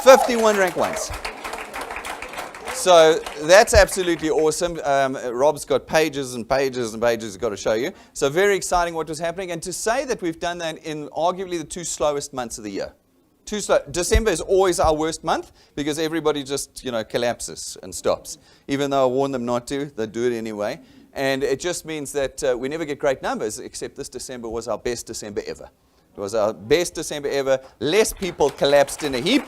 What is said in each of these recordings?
51 rank ones. So that's absolutely awesome. Rob's got pages and pages and pages he's got to show you. So very exciting what was happening. And to say that we've done that in arguably the 2 slowest months of the year. December is always our worst month because everybody just, collapses and stops. Even though I warn them not to, they do it anyway. And it just means that we never get great numbers, except this December was our best December ever. It was our best December ever. Less people collapsed in a heap,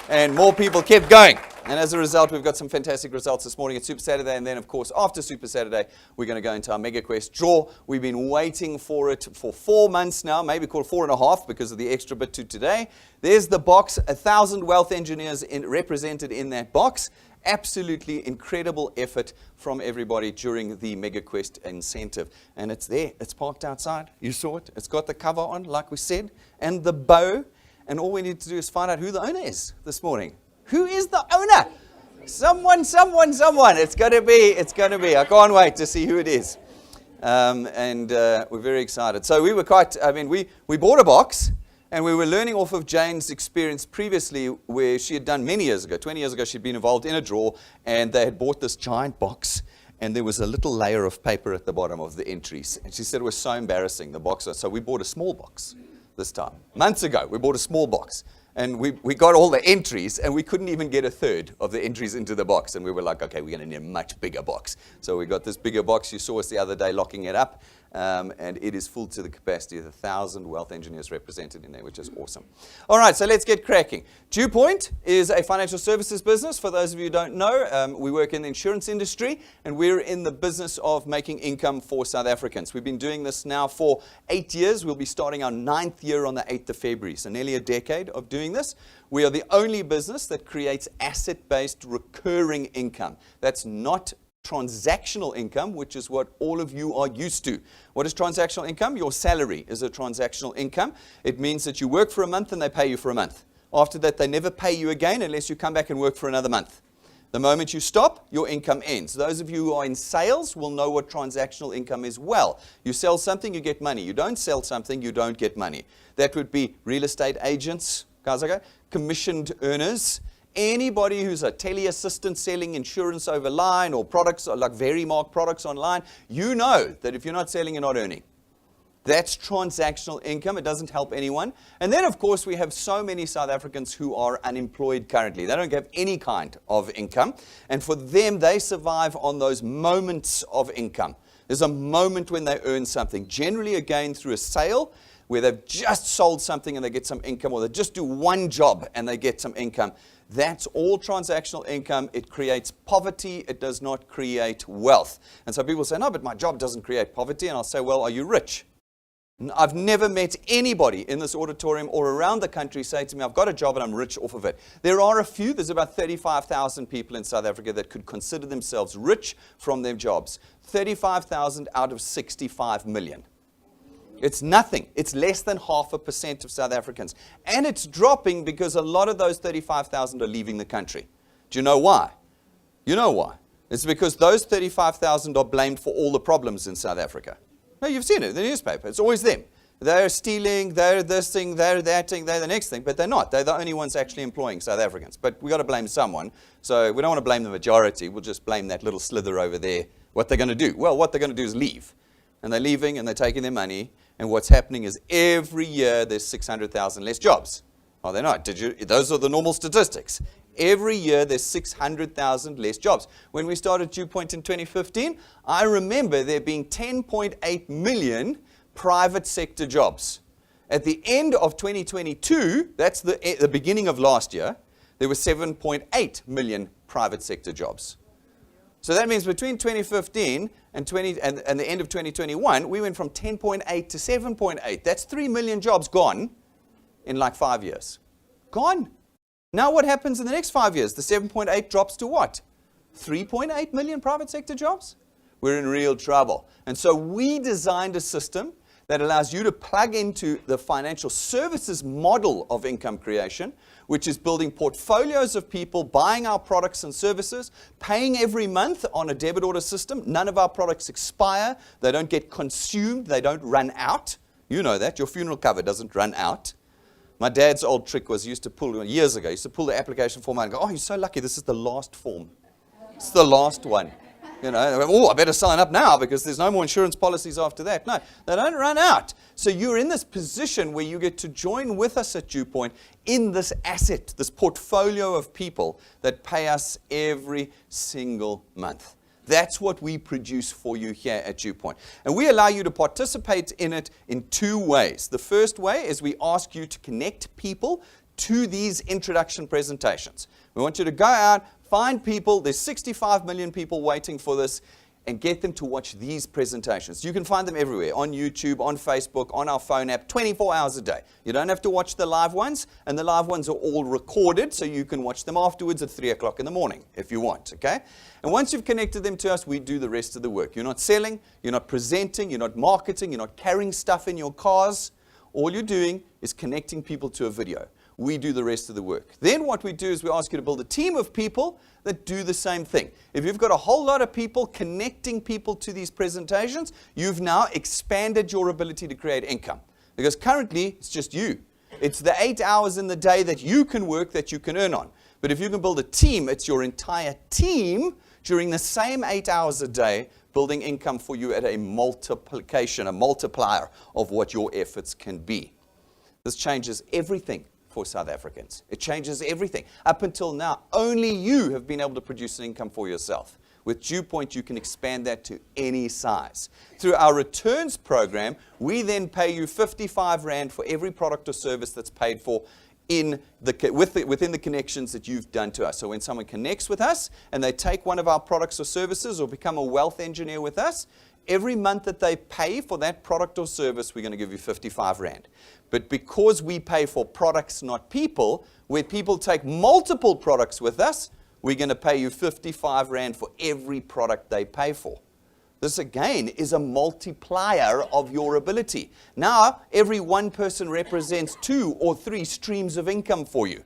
and more people kept going. And as a result, we've got some fantastic results this morning at Super Saturday. And then, of course, after Super Saturday, we're going to go into our MegaQuest draw. We've been waiting for it for 4 months now, maybe called 4.5 because of the extra bit to today. There's the box, 1,000 wealth engineers represented in that box. Absolutely incredible effort from everybody during the MegaQuest incentive. And it's there. It's parked outside. You saw it. It's got the cover on, like we said, and the bow. And all we need to do is find out who the owner is this morning. Who is the owner? Someone. It's going to be. I can't wait to see who it is. We're very excited. So we were we bought a box. And we were learning off of Jane's experience previously where she had done many years ago. 20 years ago, she'd been involved in a draw, and they had bought this giant box, and there was a little layer of paper at the bottom of the entries. And she said it was so embarrassing, the box. So we bought a small box this time. Months ago, we bought a small box. And we got all the entries, and we couldn't even get a third of the entries into the box. And we were like, okay, we're going to need a much bigger box. So we got this bigger box. You saw us the other day locking it up. And it is full to the capacity of 1,000 wealth engineers represented in there, which is awesome. All right, so let's get cracking. DewPoint is a financial services business. For those of you who don't know, we work in the insurance industry, and we're in the business of making income for South Africans. We've been doing this now for 8 years. We'll be starting our 9th year on the 8th of February, so nearly a decade of doing this. We are the only business that creates asset-based recurring income. That's not transactional income, which is what all of you are used to. What is transactional income? Your salary is a transactional income. It means that you work for a month and they pay you for a month. After that, they never pay you again unless you come back and work for another month. The moment you stop, your income ends. Those of you who are in sales will know what transactional income is well. You sell something, you get money. You don't sell something, you don't get money. That would be real estate agents, guys, okay? Commissioned earners. Anybody who's a tele assistant selling insurance over line or products like Verimark products online, you know that if you're not selling, you're not earning. That's transactional income. It doesn't help anyone. And then, of course, we have so many South Africans who are unemployed currently. They don't have any kind of income. And for them, they survive on those moments of income. There's a moment when they earn something, generally, again, through a sale, where they've just sold something and they get some income, or they just do one job and they get some income. That's all transactional income. It creates poverty. It does not create wealth. And so people say, no, but my job doesn't create poverty. And I'll say, well, are you rich? I've never met anybody in this auditorium or around the country say to me, I've got a job and I'm rich off of it. There are a few. There's about 35,000 people in South Africa that could consider themselves rich from their jobs. 35,000 out of 65 million. It's nothing. It's less than 0.5% of South Africans. And it's dropping because a lot of those 35,000 are leaving the country. Do you know why? You know why. It's because those 35,000 are blamed for all the problems in South Africa. No, you've seen it in the newspaper. It's always them. They're stealing, they're this thing, they're that thing, they're the next thing. But they're not. They're the only ones actually employing South Africans. But we've got to blame someone. So we don't want to blame the majority. We'll just blame that little slither over there. What they're going to do? Well, what they're going to do is leave. And they're leaving and they're taking their money. And what's happening is every year there's 600,000 less jobs. Are they not? Those are the normal statistics. Every year there's 600,000 less jobs. When we started DewPoint in 2015, I remember there being 10.8 million private sector jobs. At the end of 2022, that's the beginning of last year, there were 7.8 million private sector jobs. So that means between 2015 and the end of 2021, we went from 10.8 to 7.8. That's 3 million jobs gone in like 5 years. Gone. Now what happens in the next 5 years? The 7.8 drops to what? 3.8 million private sector jobs? We're in real trouble. And so we designed a system that allows you to plug into the financial services model of income creation, which is building portfolios of people buying our products and services, paying every month on a debit order system. None of our products expire. They don't get consumed. They don't run out. You know that. Your funeral cover doesn't run out. My dad's old trick was he used to pull, years ago, he used to pull the application form out and go, oh, you're so lucky, this is the last form. It's the last one. You know, oh, I better sign up now because there's no more insurance policies after that. No, they don't run out. So you're in this position where you get to join with us at Dew Point in this asset, this portfolio of people that pay us every single month. That's what we produce for you here at Dew Point. And we allow you to participate in it in two ways. The first way is we ask you to connect people to these introduction presentations. We want you to go out, find people. There's 65 million people waiting for this, and get them to watch these presentations. You can find them everywhere, on YouTube, on Facebook, on our phone app, 24 hours a day. You don't have to watch the live ones, and the live ones are all recorded, so you can watch them afterwards at 3 o'clock in the morning if you want, okay? And once you've connected them to us, we do the rest of the work. You're not selling, you're not presenting, you're not marketing, you're not carrying stuff in your cars. All you're doing is connecting people to a video. We do the rest of the work. Then what we do is we ask you to build a team of people that do the same thing. If you've got a whole lot of people connecting people to these presentations, you've now expanded your ability to create income. Because currently, it's just you. It's the 8 hours in the day that you can work that you can earn on. But if you can build a team, it's your entire team during the same 8 hours a day building income for you at a multiplication, a multiplier of what your efforts can be. This changes everything for South Africans. It changes everything. Up until now, only you have been able to produce an income for yourself. With Dew Point, you can expand that to any size. Through our returns program, we then pay you 55 Rand for every product or service that's paid for within the connections that you've done to us. So when someone connects with us and they take one of our products or services or become a wealth engineer with us, every month that they pay for that product or service, we're going to give you 55 Rand. But because we pay for products, not people, where people take multiple products with us, we're going to pay you 55 Rand for every product they pay for. This, again, is a multiplier of your ability. Now, every one person represents 2 or 3 streams of income for you.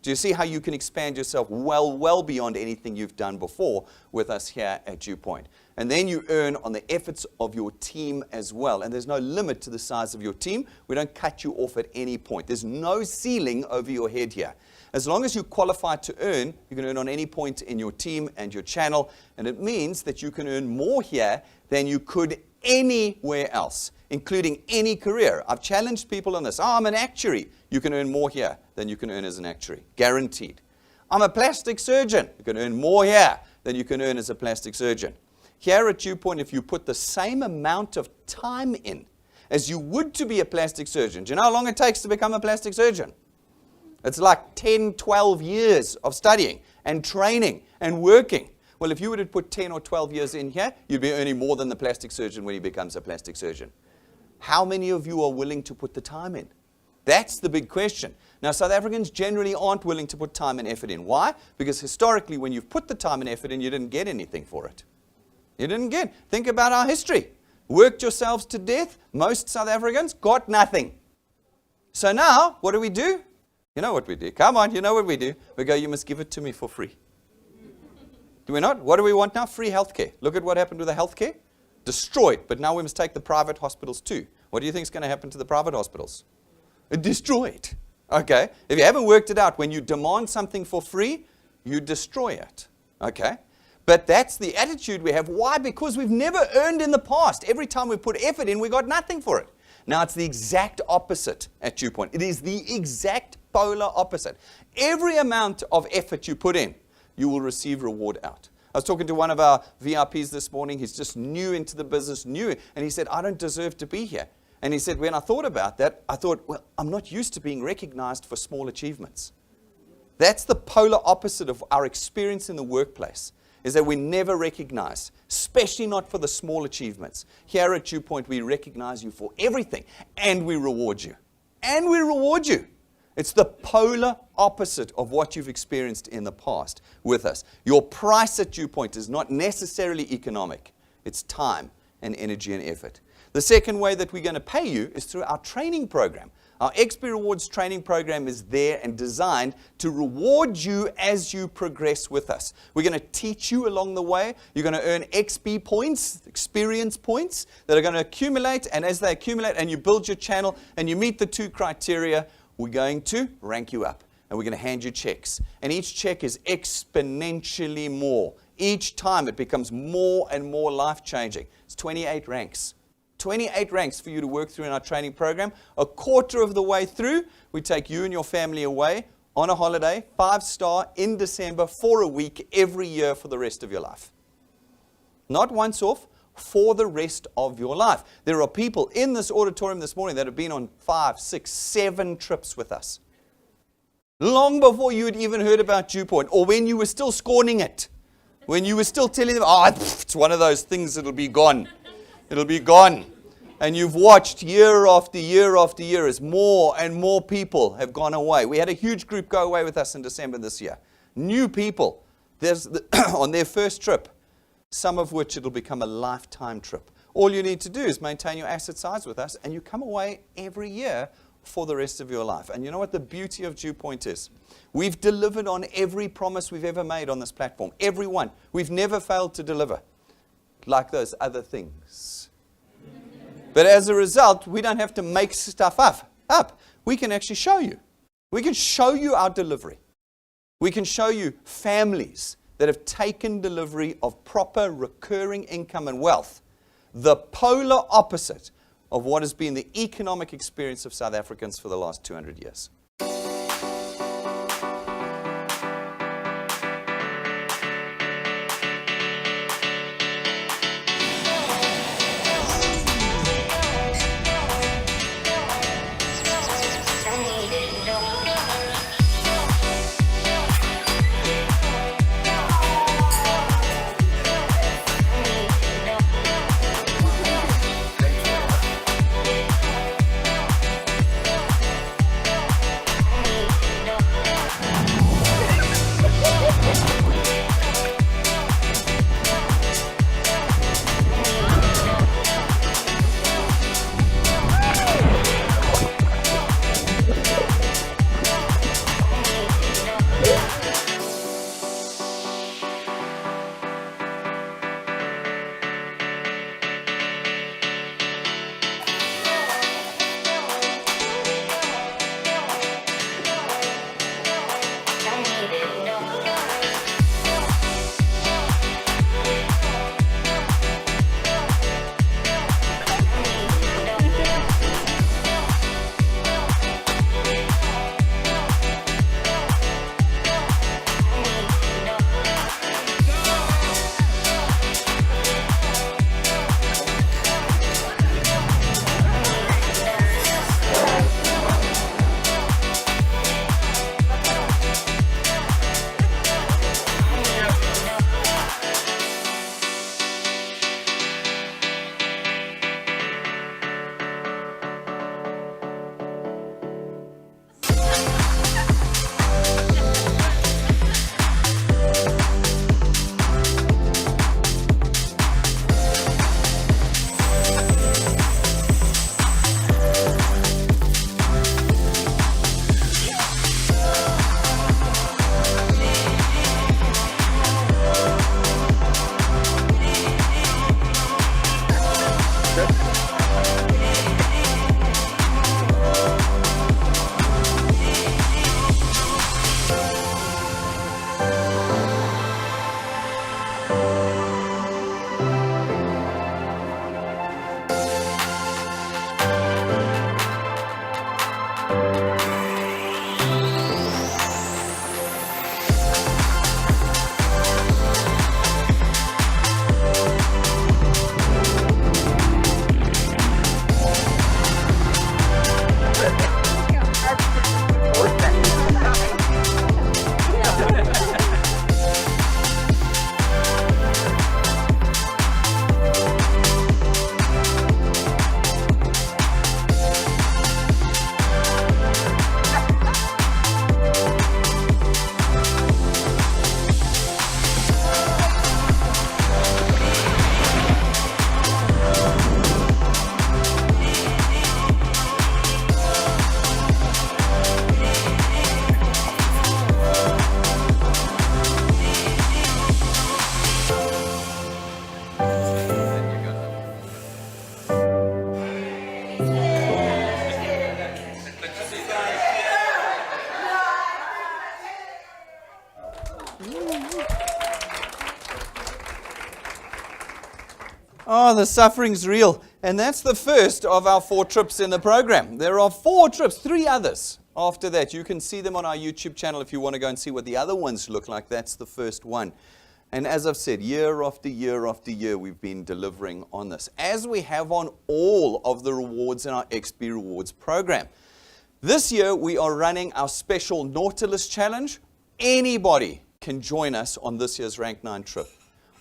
Do you see how you can expand yourself well beyond anything you've done before with us here at Dew Point? And then you earn on the efforts of your team as well. And there's no limit to the size of your team. We don't cut you off at any point. There's no ceiling over your head here. As long as you qualify to earn, you can earn on any point in your team and your channel. And it means that you can earn more here than you could anywhere else, including any career. I've challenged people on this. Oh, I'm an actuary. You can earn more here than you can earn as an actuary. Guaranteed. I'm a plastic surgeon. You can earn more here than you can earn as a plastic surgeon. Here at Dew Point, if you put the same amount of time in as you would to be a plastic surgeon, do you know how long it takes to become a plastic surgeon? It's like 10, 12 years of studying and training and working. Well, if you were to put 10 or 12 years in here, you'd be earning more than the plastic surgeon when he becomes a plastic surgeon. How many of you are willing to put the time in? That's the big question. Now, South Africans generally aren't willing to put time and effort in. Why? Because historically, when you've put the time and effort in, you didn't get anything for it. You didn't get. Think about our history. Worked yourselves to death. Most South Africans got nothing. So now, what do? You know what we do. Come on, you know what we do. We go, you must give it to me for free. Do we not? What do we want now? Free healthcare. Look at what happened with the healthcare. Destroyed. But now we must take the private hospitals too. What do you think is going to happen to the private hospitals? Destroyed. Okay. If you haven't worked it out, when you demand something for free, you destroy it. Okay. But that's the attitude we have. Why? Because we've never earned in the past. Every time we put effort in, we got nothing for it. Now, it's the exact opposite at Dew Point. It is the exact polar opposite. Every amount of effort you put in, you will receive reward out. I was talking to one of our VIPs this morning. He's just new into the business, and he said, I don't deserve to be here. And he said, when I thought about that, I thought, well, I'm not used to being recognized for small achievements. That's the polar opposite of our experience in the workplace, is that we never recognize, especially not for the small achievements. Here at Dew Point, we recognize you for everything, and we reward you. And we reward you. It's the polar opposite of what you've experienced in the past with us. Your price at Dew Point is not necessarily economic. It's time and energy and effort. The second way that we're going to pay you is through our training program. Our XP Rewards training program is there and designed to reward you as you progress with us. We're going to teach you along the way. You're going to earn XP points, experience points, that are going to accumulate. And as they accumulate and you build your channel and you meet the 2 criteria, we're going to rank you up. And we're going to hand you checks. And each check is exponentially more. Each time it becomes more and more life-changing. It's 28 ranks. 28 ranks for you to work through in our training program. A quarter of the way through, we take you and your family away on a holiday, 5-star, in December, for a week, every year for the rest of your life. Not once off, for the rest of your life. There are people in this auditorium this morning that have been on 5, 6, 7 trips with us. Long before you had even heard about Dew Point, or when you were still scorning it. When you were still telling them, it's one of those things, it'll be gone. It'll be gone. And you've watched year after year after year as more and more people have gone away. We had a huge group go away with us in December this year. New people on their first trip, some of which it'll become a lifetime trip. All you need to do is maintain your asset size with us, and you come away every year for the rest of your life. And you know what the beauty of Dew Point is? We've delivered on every promise we've ever made on this platform. Every one. We've never failed to deliver. Like those other things. But as a result, we don't have to make stuff up. We can actually show you. We can show you our delivery. We can show you families that have taken delivery of proper recurring income and wealth. The polar opposite of what has been the economic experience of South Africans for the last 200 years. Oh, the suffering's real. And that's the first of our 4 trips in the program. There are 4 trips, 3 others after that. You can see them on our YouTube channel if you want to go and see what the other ones look like. That's the first one. And as I've said, year after year after year, we've been delivering on this, as we have on all of the rewards in our XP Rewards program. This year, we are running our special Nautilus Challenge. Anybody can join us on this year's Rank 9 trip.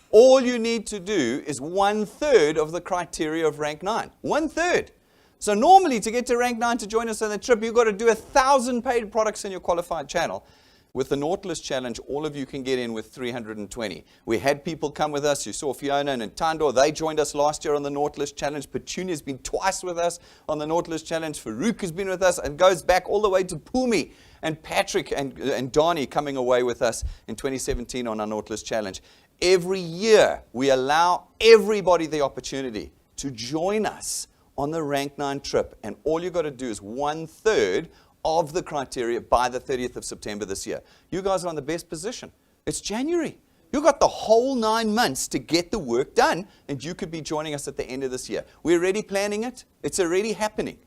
All you need to do is 1/3 of the criteria of Rank 9. 1/3. So normally to get to Rank 9 to join us on the trip, you've got to do 1,000 paid products in your qualified channel. With the Nautilus Challenge, all of you can get in with 320. We had people come with us. You saw Fiona and Tandor. They joined us last year on the Nautilus Challenge. Petunia's been twice with us on the Nautilus Challenge. Farouk has been with us and goes back all the way to Pumi. And Patrick and Donnie coming away with us in 2017 on our Nautilus Challenge. Every year, we allow everybody the opportunity to join us on the Rank 9 trip. And all you've got to do is 1/3 of the criteria by the 30th of September this year. You guys are in the best position. It's January. You've got the whole 9 months to get the work done, and you could be joining us at the end of this year. We're already planning it. It's already happening.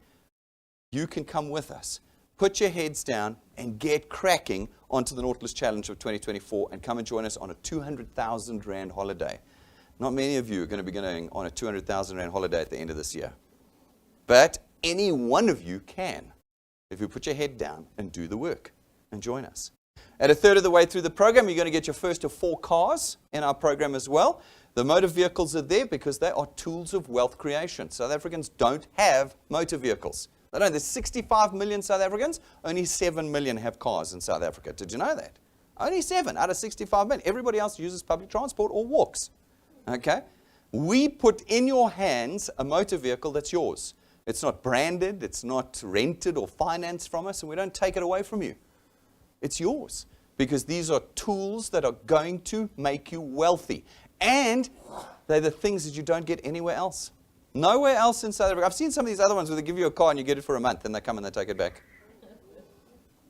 You can come with us. Put your heads down and get cracking onto the Nautilus Challenge of 2024 and come and join us on a 200,000 Rand holiday. Not many of you are going to be going on a 200,000 Rand holiday at the end of this year. But any one of you can, if you put your head down and do the work and join us. At 1/3 of the way through the program, you're going to get your first of 4 cars in our program as well. The motor vehicles are there because they are tools of wealth creation. South Africans don't have motor vehicles. They don't. There's 65 million South Africans. Only 7 million have cars in South Africa. Did you know that? Only 7 out of 65 million. Everybody else uses public transport or walks. Okay? We put in your hands a motor vehicle that's yours. It's not branded. It's not rented or financed from us. And we don't take it away from you. It's yours. Because these are tools that are going to make you wealthy. And they're the things that you don't get anywhere else. Nowhere else in South Africa. I've seen some of these other ones where they give you a car and you get it for a month and they come and they take it back.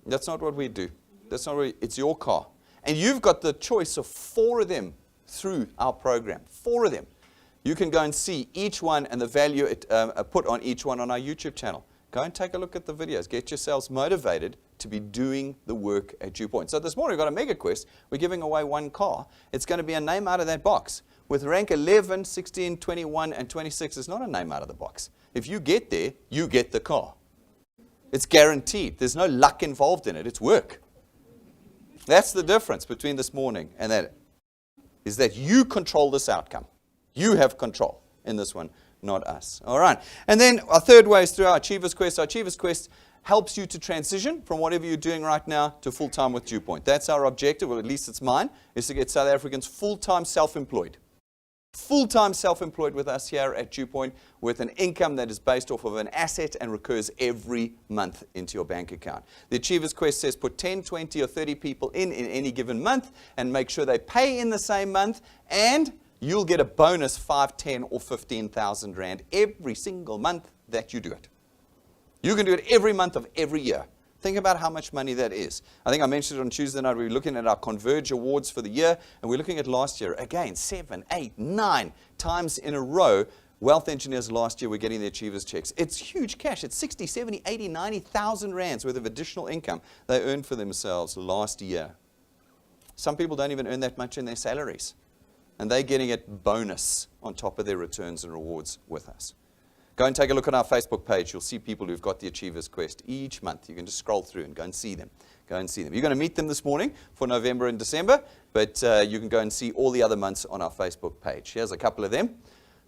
That's not what we do. That's not what it's your car. And you've got the choice of 4 of them through our program. 4 of them. You can go and see each one and the value it put on each one on our YouTube channel. Go and take a look at the videos. Get yourselves motivated to be doing the work at Dew Point. So this morning we've got a MegaQuest. We're giving away 1 car. It's going to be a name out of that box. With rank 11, 16, 21, and 26, it's not a name out of the box. If you get there, you get the car. It's guaranteed. There's no luck involved in it. It's work. That's the difference between this morning and that, is that you control this outcome. You have control in this one, not us. All right. And then our third way is through our Achievers Quest. Our Achievers Quest helps you to transition from whatever you're doing right now to full-time with Dew Point. That's our objective, or at least it's mine, is to get South Africans full-time self-employed. Full-time self-employed with us here at Dew Point with an income that is based off of an asset and recurs every month into your bank account. The Achievers Quest says put 10, 20, or 30 people in any given month and make sure they pay in the same month, and you'll get a bonus 5, 10, or 15,000 Rand every single month that you do it. You can do it every month of every year. Think about how much money that is. I think I mentioned it on Tuesday night. We were looking at our Converge Awards for the year, and we're looking at last year. Again, 7, 8, 9 times in a row, wealth engineers last year were getting their Achievers checks. It's huge cash. It's 60, 70, 80, 90,000 Rands worth of additional income they earned for themselves last year. Some people don't even earn that much in their salaries, and they're getting it bonus on top of their returns and rewards with us. Go and take a look at our Facebook page. You'll see people who've got the Achievers Quest each month. You can just scroll through and go and see them. Go and see them. You're going to meet them this morning for November and December, but you can go and see all the other months on our Facebook page. Here's a couple of them.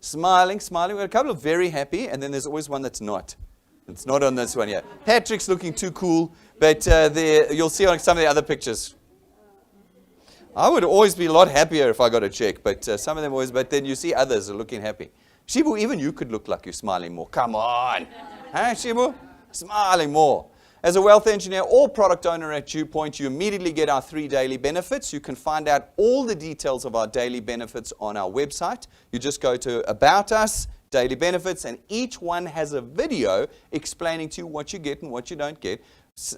Smiling, smiling. We've got a couple of very happy, and then there's always one that's not. It's not on this one here. Patrick's looking too cool, but you'll see on some of the other pictures. I would always be a lot happier if I got a check, but some of them always, but then you see others are looking happy. Shibu, even you could look like you're smiling more. Come on. Huh, Shibu? Smiling more. As a wealth engineer or product owner at Dew Point, you immediately get our 3 daily benefits. You can find out all the details of our daily benefits on our website. You just go to About Us, daily benefits, and each one has a video explaining to you what you get and what you don't get.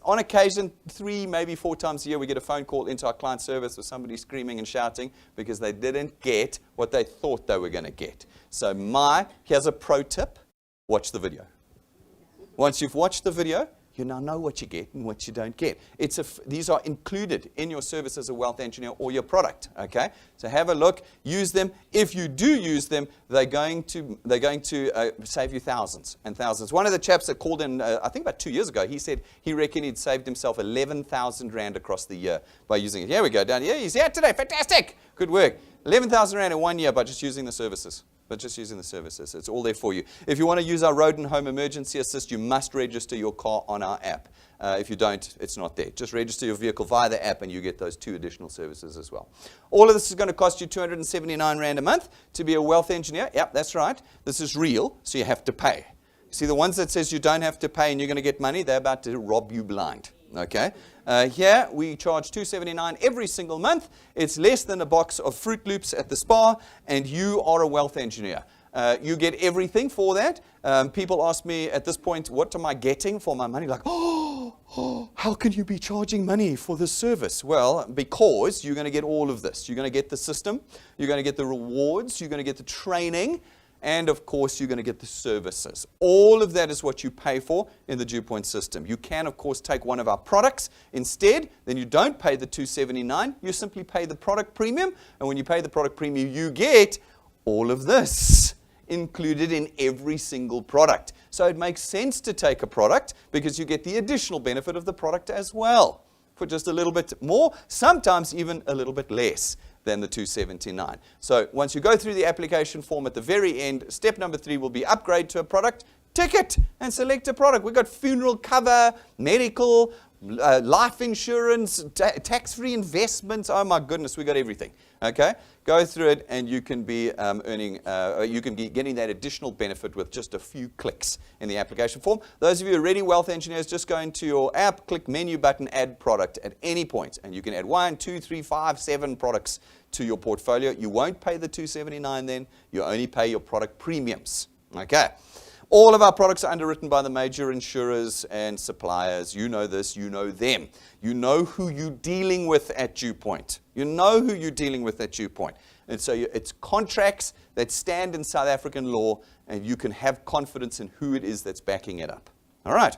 On occasion, 3, maybe 4 times a year, we get a phone call into our client service with somebody screaming and shouting because they didn't get what they thought they were going to get. So here's a pro tip: watch the video. Once you've watched the video, you now know what you get and what you don't get. These are included in your service as a wealth engineer or your product. Okay, so have a look, use them. If you do use them, they're going to save you thousands and thousands. One of the chaps that called in, I think about 2 years ago, he said he reckoned he'd saved himself 11,000 rand across the year by using it. Here we go, down here. He's here today. Fantastic. Good work. 11,000 rand in 1 year by just using the services. It's all there for you. If you want to use our road and home emergency assist, you must register your car on our app. If you don't, it's not there. Just register your vehicle via the app and you get those 2 additional services as well. All of this is going to cost you 279 rand a month to be a wealth engineer. Yep, that's right. This is real, so you have to pay. See, the ones that says you don't have to pay and you're going to get money, they're about to rob you blind. Okay. Here we charge $279 every single month. It's less than a box of Fruit Loops at the spa, and you are a wealth engineer. You get everything for that. People ask me at this point, what am I getting for my money? Like, how can you be charging money for this service? Well, because you're going to get all of this. You're going to get the system. You're going to get the rewards. You're going to get the training. And, of course, you're going to get the services. All of that is what you pay for in the DewPoint system. You can, of course, take one of our products instead. Then you don't pay the $279. You simply pay the product premium. And when you pay the product premium, you get all of this included in every single product. So it makes sense to take a product because you get the additional benefit of the product as well for just a little bit more, sometimes even a little bit less than the $279. So once you go through the application form at the very end, step number 3 will be upgrade to a product, tick it, and select a product. We've got funeral cover, medical, life insurance, tax-free investments. Oh my goodness, we've got everything. Okay, go through it, and you can be you can be getting that additional benefit with just a few clicks in the application form. Those of you who are already wealth engineers, just go into your app, click menu button, add product at any point, and you can add 1, 2, 3, 5, 7 products to your portfolio. You won't pay the $279 then. You only pay your product premiums. Okay. All of our products are underwritten by the major insurers and suppliers. You know this, you know them. You know who you're dealing with at DewPoint. You know who you're dealing with at DewPoint. And so it's contracts that stand in South African law, and you can have confidence in who it is that's backing it up. All right.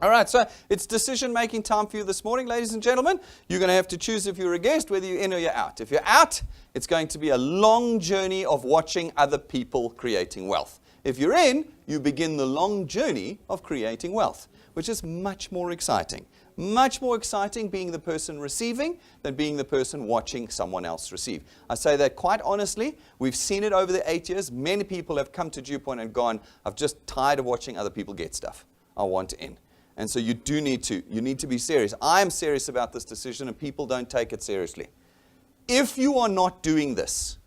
All right, so it's decision-making time for you this morning, ladies and gentlemen. You're going to have to choose, if you're a guest, whether you're in or you're out. If you're out, it's going to be a long journey of watching other people creating wealth. If you're in, you begin the long journey of creating wealth, which is much more exciting. Much more exciting being the person receiving than being the person watching someone else receive. I say that quite honestly. We've seen it over the 8 years. Many people have come to DewPoint and gone, I've just tired of watching other people get stuff. I want in. And so you need to be serious. I'm serious about this decision, and people don't take it seriously. If you are not doing this,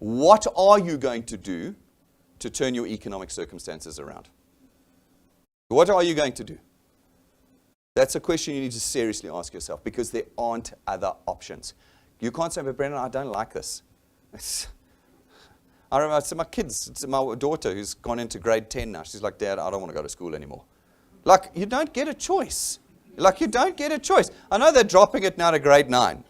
what are you going to do to turn your economic circumstances around? What are you going to do? That's a question you need to seriously ask yourself, because there aren't other options. You can't say, but Brendan, I don't like this. I remember my kids, it's my daughter who's gone into grade 10 now. She's like, Dad, I don't want to go to school anymore. Like, you don't get a choice. Like, you don't get a choice. I know they're dropping it now to grade 9.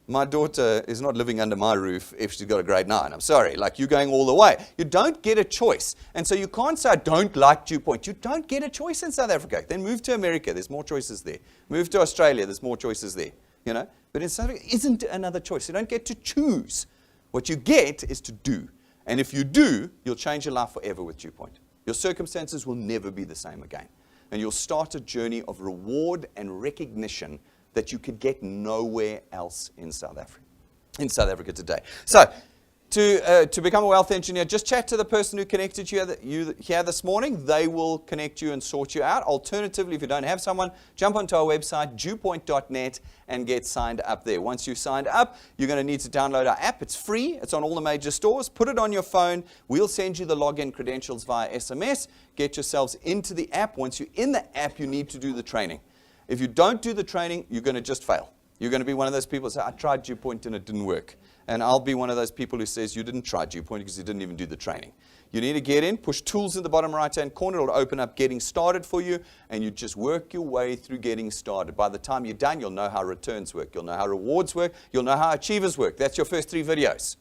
My daughter is not living under my roof if she's got a grade 9. I'm sorry. Like, you're going all the way. You don't get a choice. And so you can't say, I don't like DewPoint. You don't get a choice in South Africa. Then move to America. There's more choices there. Move to Australia. There's more choices there. You know? But in South Africa, isn't another choice. You don't get to choose. What you get is to do. And if you do, you'll change your life forever with DewPoint. Your circumstances will never be the same again. And you'll start a journey of reward and recognition that you could get nowhere else in South Africa today. So, to become a wealth engineer, just chat to the person who connected you here this morning. They will connect you and sort you out. Alternatively, if you don't have someone, jump onto our website, dewpoint.net, and get signed up there. Once you've signed up, you're going to need to download our app. It's free. It's on all the major stores. Put it on your phone. We'll send you the login credentials via SMS. Get yourselves into the app. Once you're in the app, you need to do the training. If you don't do the training, you're going to just fail. You're going to be one of those people who say, I tried Dew Point and it didn't work. And I'll be one of those people who says, you didn't try Dew Point because you didn't even do the training. You need to get in, push tools in the bottom right-hand corner. It'll open up getting started for you, and you just work your way through getting started. By the time you're done, you'll know how returns work. You'll know how rewards work. You'll know how achievers work. That's your first 3 videos.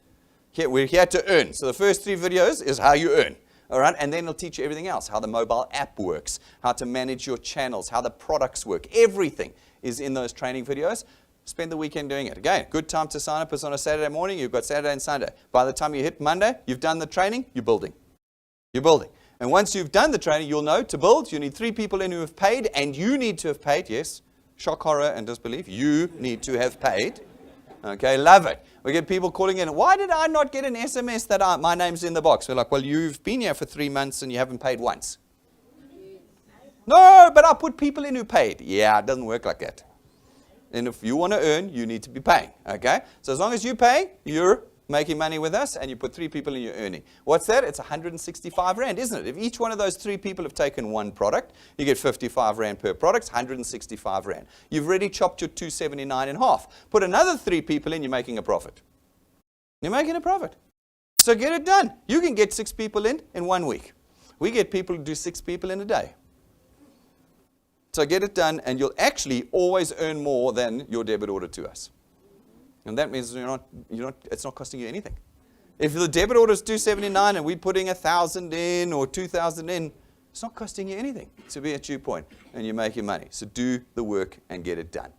Here, we're here to earn. So the first 3 videos is how you earn. All right, and then it'll teach you everything else, how the mobile app works, how to manage your channels, how the products work. Everything is in those training videos. Spend the weekend doing it. Again, good time to sign up is on a Saturday morning. You've got Saturday and Sunday. By the time you hit Monday, you've done the training, you're building. You're building. And once you've done the training, you'll know to build, you need 3 people in who have paid, and you need to have paid, yes, shock, horror, and disbelief. You need to have paid. Okay, love it. We get people calling in, why did I not get an SMS that my name's in the box? We're like, well, you've been here for 3 months and you haven't paid once. No, but I put people in who paid. Yeah, it doesn't work like that. And if you want to earn, you need to be paying. Okay? So as long as you pay, you're making money with us, and you put 3 people in your earning. What's that? It's 165 Rand, isn't it? If each one of those 3 people have taken one product, you get 55 Rand per product, 165 Rand. You've already chopped your 279 in half. Put another 3 people in, you're making a profit. You're making a profit. So get it done. You can get 6 people in 1 week. We get people who do 6 people in a day. So get it done, and you'll actually always earn more than your debit order to us. And that means it's not costing you anything. If the debit order is 279 and we're putting 1,000 in or 2,000 in, it's not costing you anything to be at Dew Point, and you're making money. So do the work and get it done.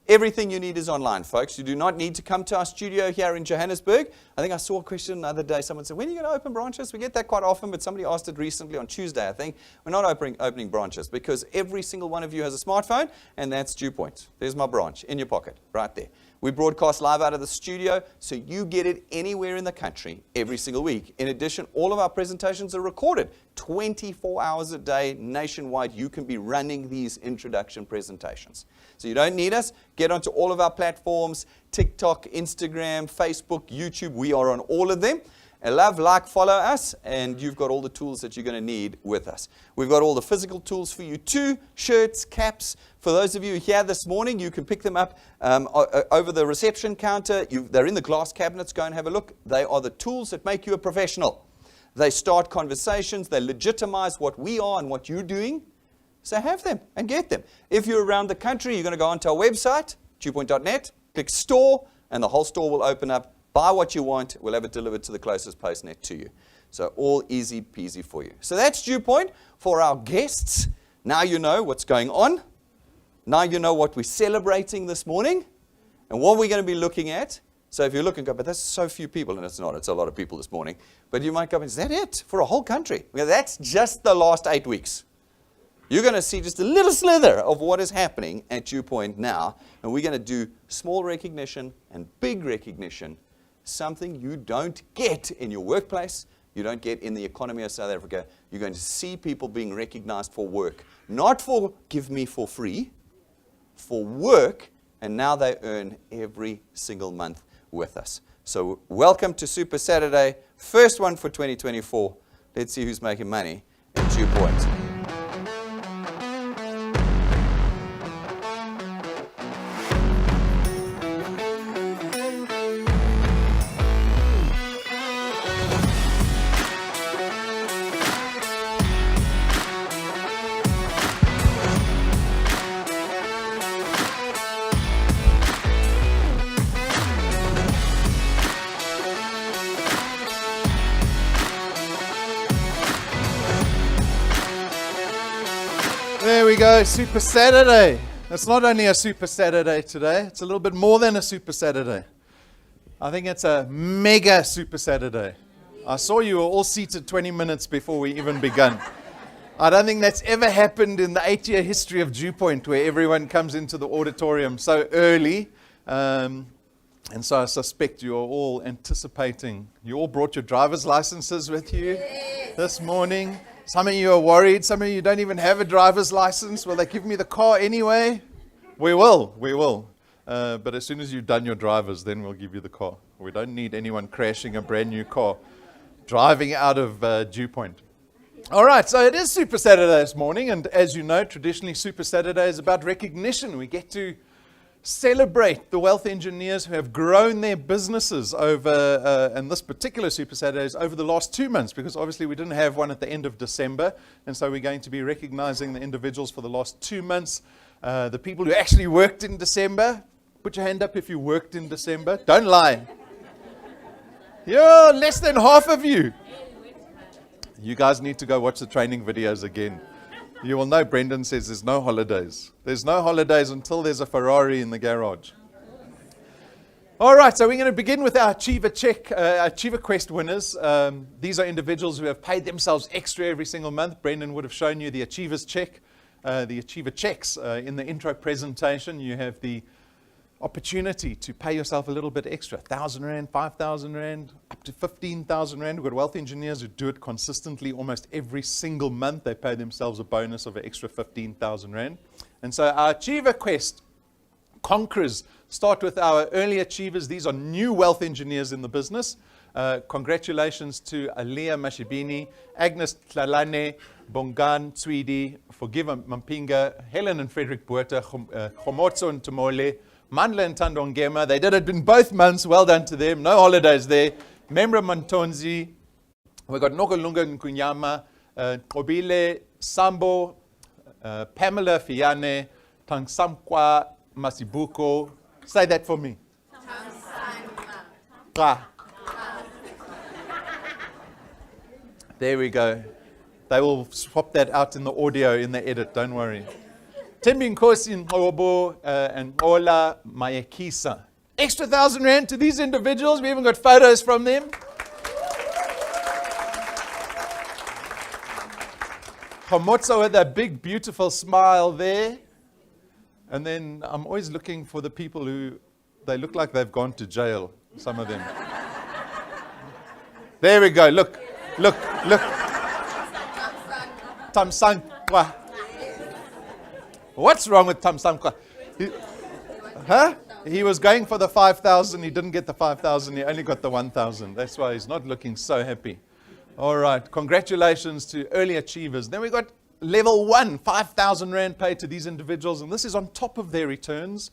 Everything you need is online, folks. You do not need to come to our studio here in Johannesburg. I think I saw a question the other day. Someone said, when are you going to open branches? We get that quite often, but somebody asked it recently on Tuesday, I think. We're not opening branches because every single one of you has a smartphone, and that's Dew Point. There's my branch in your pocket right there. We broadcast live out of the studio, so you get it anywhere in the country every single week. In addition, all of our presentations are recorded 24 hours a day nationwide. You can be running these introduction presentations. So you don't need us. Get onto all of our platforms, TikTok, Instagram, Facebook, YouTube. We are on all of them. And love, like, follow us, and you've got all the tools that you're going to need with us. We've got all the physical tools for you too, shirts, caps. For those of you here this morning, you can pick them up over the reception counter. They're in the glass cabinets. Go and have a look. They are the tools that make you a professional. They start conversations. They legitimize what we are and what you're doing. So have them and get them. If you're around the country, you're going to go onto our website, dewpoint.net, click store, and the whole store will open up. Buy what you want. We'll have it delivered to the closest postnet to you. So all easy peasy for you. So that's Dew Point for our guests. Now you know what's going on. Now you know what we're celebrating this morning and what we're going to be looking at. So if you look and go, but that's so few people, and it's not. It's a lot of people this morning. But you might go, is that it for a whole country? Well, that's just the last 8 weeks. You're going to see just a little slither of what is happening at Dew Point now. And we're going to do small recognition and big recognition. Something you don't get in your workplace, you don't get in the economy of South Africa. You're going to see people being recognized for work. Not for give me for free, for work, and now they earn every single month with us. So welcome to Super Saturday, first one for 2024. Let's see who's making money at Dew Point. There we go, Super Saturday. It's not only a Super Saturday today, it's a little bit more than a Super Saturday. I think it's a mega Super Saturday. I saw you were all seated 20 minutes before we even begun. I don't think that's ever happened in the 8-year history of Dew Point where everyone comes into the auditorium so early. And so I suspect you're all anticipating. You all brought your driver's licenses with you this morning. Some of you are worried. Some of you don't even have a driver's license. Will they give me the car anyway? We will. But as soon as you've done your drivers, then we'll give you the car. We don't need anyone crashing a brand new car, driving out of Dew Point. All right, so it is Super Saturday this morning. And as you know, traditionally Super Saturday is about recognition. We get to celebrate the wealth engineers who have grown their businesses over, and this particular Super Saturday is over the last 2 months, because obviously we didn't have one at the end of December, and so we're going to be recognizing the individuals for the last 2 months. The people who actually worked in December, put your hand up if you worked in December. Don't lie. Yeah, less than half of you. You guys need to go watch the training videos again. You will know Brendan says there's no holidays. There's no holidays until there's a Ferrari in the garage. All right, so we're going to begin with our Achiever Quest winners. These are individuals who have paid themselves extra every single month. Brendan would have shown you the Achievers check, the Achiever checks in the intro presentation. You have the opportunity to pay yourself a little bit extra, 1,000 Rand, 5,000 Rand, up to 15,000 Rand. We've got wealth engineers who do it consistently almost every single month. They pay themselves a bonus of an extra 15,000 Rand. And so our Achiever Quest conquerors start with our early achievers. These are new wealth engineers in the business. Congratulations to Aliyah Mashibini, Agnes Tlalane, Bongan Tswidi, Forgive Mampinga, Helen and Frederick Buerta, Khomotso and Tomole, Mandla and Tandongema. They did it in both months. Well done to them. No holidays there. Memra Mantonzi. We've got Nokolunga Nkunyama, Obile Sambo, Pamela Fiane, Tangsamkwa Masibuko. Say that for me. There we go. They will swap that out in the audio in the edit. Don't worry. Tembi Nkosi Nkobo and Ola Mayekisa. Extra 1,000 Rand to these individuals. We even got photos from them. Homotso with that big, beautiful smile there. And then I'm always looking for the people who, they look like they've gone to jail, some of them. There we go. Look. Tamsangwa. What's wrong with Tamsangwa? He was going for the 5,000. He didn't get the 5,000. He only got the 1,000. That's why he's not looking so happy. All right. Congratulations to early achievers. Then we got level 1, 5,000 Rand paid to these individuals. And this is on top of their returns.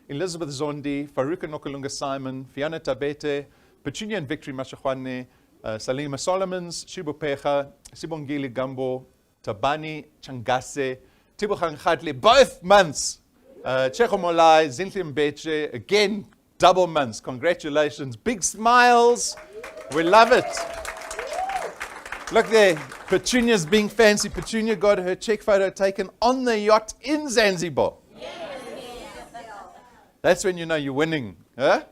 Elizabeth Zondi, Faruka Nokolunga Simon, Fiona Tabete, Petunia and Victory Mashachwane, Salima Solomons, Shibu Pecha, Sibongili Gambo, Tabani Changase, Tibuchan Khadli, both months. Checho Molai, Zintle Mbeche, again, double months. Congratulations. Big smiles. We love it. Look there. Petunia's being fancy. Petunia got her check photo taken on the yacht in Zanzibar. That's when you know you're winning. Huh?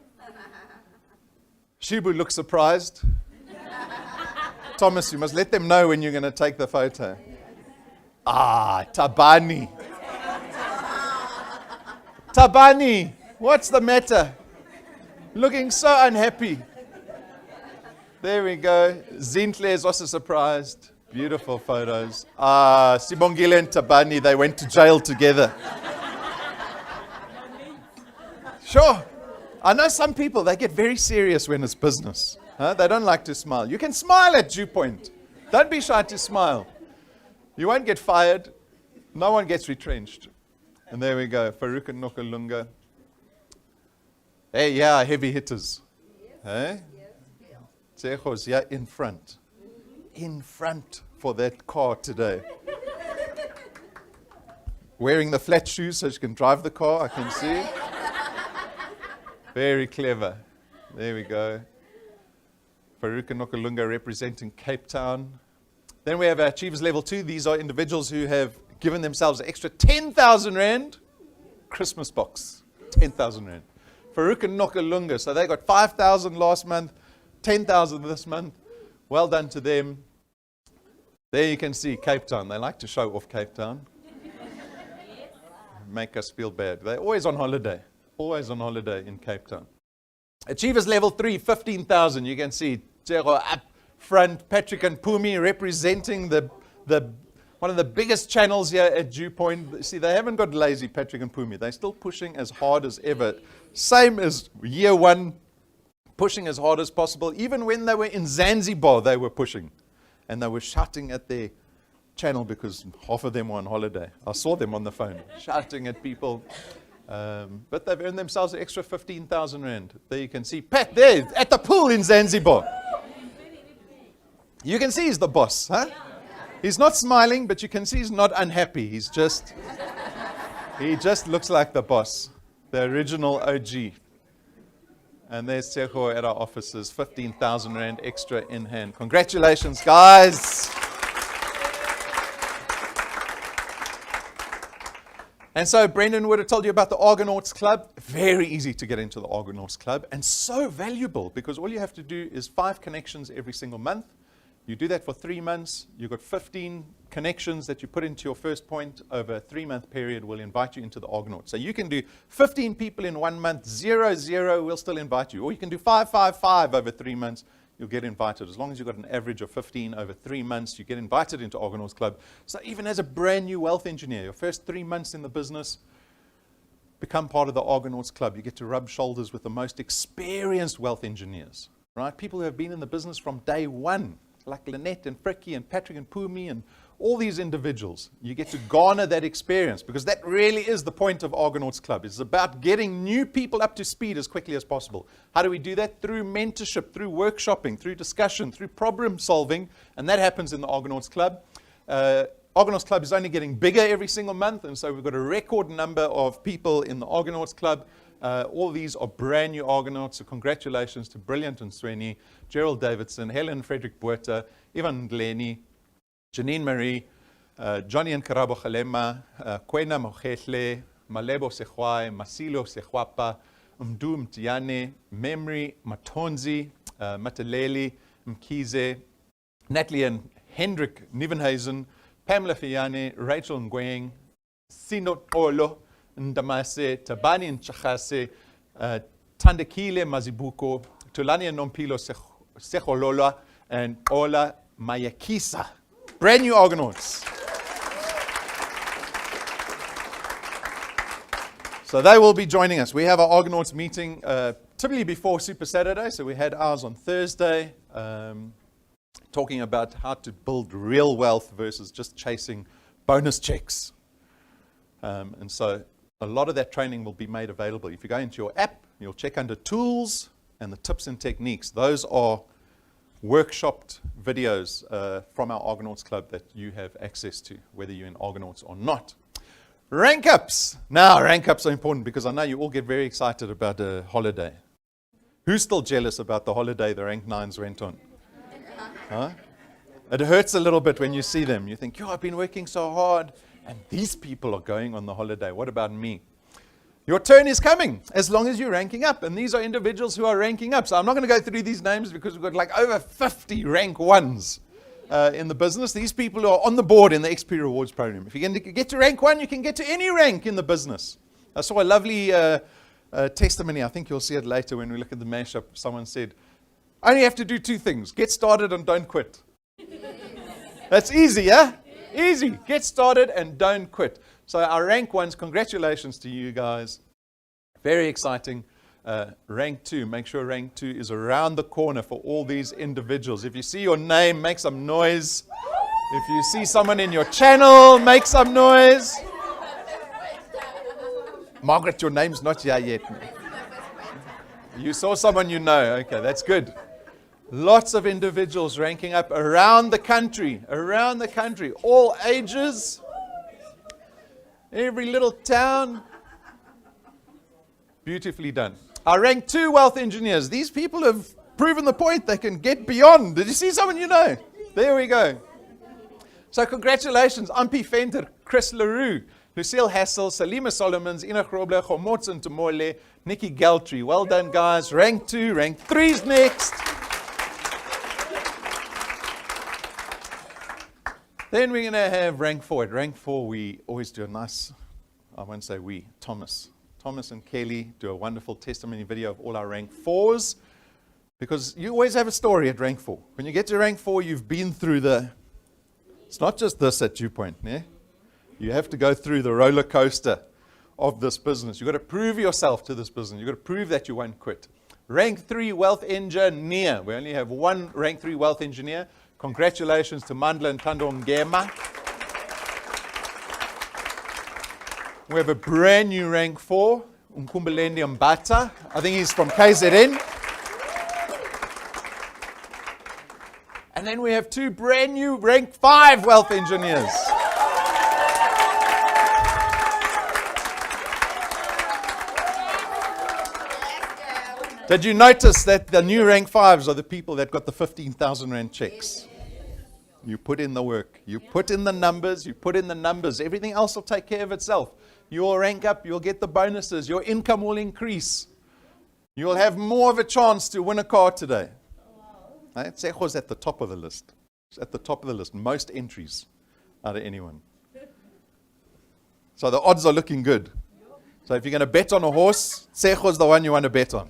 Shibu looks surprised. Thomas, you must let them know when you're going to take the photo. Tabani. Tabani, what's the matter? Looking so unhappy. There we go. Zintle is also surprised. Beautiful photos. Sibongile and Tabani, they went to jail together. Sure. I know some people, they get very serious when it's business. They don't like to smile. You can smile at Dew Point. Don't be shy to smile. You won't get fired. No one gets retrenched. And there we go. Farouk and Nokalunga. Hey, yeah, heavy hitters. Hey? Tsechos, yeah, in front. In front for that car today. Wearing the flat shoes so she can drive the car, I can see. Very clever. There we go. Farouk and Nokalunga representing Cape Town. Then we have our Achievers Level 2. These are individuals who have given themselves an extra 10,000 Rand Christmas box. 10,000 Rand. Farouk and Nokalunga. So they got 5,000 last month, 10,000 this month. Well done to them. There you can see Cape Town. They like to show off Cape Town. Make us feel bad. They're always on holiday. Always on holiday in Cape Town. Achievers Level 3, 15,000. You can see Jero up front. Patrick and Pumi representing the one of the biggest channels here at Dew Point. See, they haven't got lazy, Patrick and Pumi. They're still pushing as hard as ever. Same as year one, pushing as hard as possible. Even when they were in Zanzibar, they were pushing. And they were shouting at their channel because half of them were on holiday. I saw them on the phone, shouting at people. But they've earned themselves an extra 15,000 rand. There you can see Pat there at the pool in Zanzibar. You can see he's the boss, huh? He's not smiling, but you can see he's not unhappy. He just looks like the boss, the original OG. And there's Tshego at our offices, 15,000 rand extra in hand. Congratulations, guys. And so Brendan would have told you about the Argonauts Club. Very easy to get into the Argonauts Club and so valuable because all you have to do is 5 connections every single month. You do that for 3 months. You've got 15 connections that you put into your first point over a 3-month period. We'll invite you into the Argonauts. So you can do 15 people in 1 month, 0, 0, we'll still invite you. Or you can do 5, 5, 5 over 3 months. You'll get invited. As long as you've got an average of 15 over 3 months, you get invited into Argonauts Club. So even as a brand new wealth engineer, your first 3 months in the business, become part of the Argonauts Club. You get to rub shoulders with the most experienced wealth engineers, right? People who have been in the business from day one, like Lynette and Frikkie and Patrick and Pumi and all these individuals. You get to garner that experience because that really is the point of Argonauts Club. It's about getting new people up to speed as quickly as possible. How do we do that? Through mentorship, through workshopping, through discussion, through problem solving, and that happens in the Argonauts Club. Argonauts Club is only getting bigger every single month, and so we've got a record number of people in the Argonauts Club. All these are brand new Argonauts, so congratulations to Brilliant and Sweni, Gerald Davidson, Helen Frederick Buerta, Ivan Gleni, Janine Marie, Johnny and Karabo Khalema, Kwena Mochetle, Malebo Sehwai, Masilo Sehwapa, Mdu Mtiane, Memory Matonzi, Mataleli Mkize, Natalie and Hendrik Nivenhuizen, Pamela Fiane, Rachel Ngweng, Sino Olo, Ndamase, Tabani Nchakase, Tandekile Mazibuko, Tulani Nompilo Seholola, and Ola Mayakisa. Brand new Argonauts. So they will be joining us. We have our Argonauts meeting typically before Super Saturday. So we had ours on Thursday, talking about how to build real wealth versus just chasing bonus checks. And so a lot of that training will be made available. If you go into your app, you'll check under tools and the tips and techniques. Those are workshopped videos from our Argonauts Club that you have access to, whether you're in Argonauts or not. Rank ups. Now, rank ups are important because I know you all get very excited about a holiday. Who's still jealous about the holiday the rank 9s went on? Huh? It hurts a little bit when you see them. You think, I've been working so hard, and these people are going on the holiday. What about me? Your turn is coming, as long as you're ranking up. And these are individuals who are ranking up. So I'm not going to go through these names because we've got like over 50 rank 1s in the business. These people are on the board in the XP Rewards program. If you can get to rank 1, you can get to any rank in the business. I saw a lovely testimony. I think you'll see it later when we look at the mashup. Someone said, I only have to do 2 things. Get started and don't quit. That's easy, yeah? Easy. Get started and don't quit. So our rank 1s, congratulations to you guys. Very exciting. Rank 2, make sure rank 2 is around the corner for all these individuals. If you see your name, make some noise. If you see someone in your channel, make some noise. Margaret, your name's not here yet. You saw someone you know. Okay, that's good. Lots of individuals ranking up around the country, all ages, every little town. Beautifully done. Our rank 2 wealth engineers. These people have proven the point. They can get beyond. Did you see someone you know? There we go. So congratulations. Ampi Fenter, Chris LaRue, Lucille Hassel, Salima Solomons, Ina Grobler, Chomotson Tumole, Nikki Galtry. Well done, guys. Rank 2, rank 3's next. Then we're going to have rank 4. At rank 4, we always do a nice, I won't say we, Thomas and Kelly do a wonderful testimony video of all our rank 4s, because you always have a story at rank 4. When you get to rank 4, you've been through it's not just this at Dew Point, yeah? You have to go through the roller coaster of this business. You've got to prove yourself to this business. You've got to prove that you won't quit. Rank 3 wealth engineer. We only have 1 rank 3 wealth engineer. Congratulations to Mandla and Tando Ngema. We have a brand new rank 4, Umkumbelendi Mbata. I think he's from KZN. And then we have 2 brand new rank 5 wealth engineers. Did you notice that the new rank 5s are the people that got the 15,000 Rand checks? You put in the work. You put in the numbers. You put in the numbers. Everything else will take care of itself. You'll rank up. You'll get the bonuses. Your income will increase. You'll have more of a chance to win a car today. Tsecho's at the top of the list. It's at the top of the list. Most entries out of anyone. So the odds are looking good. So if you're going to bet on a horse, Tsecho's the one you want to bet on.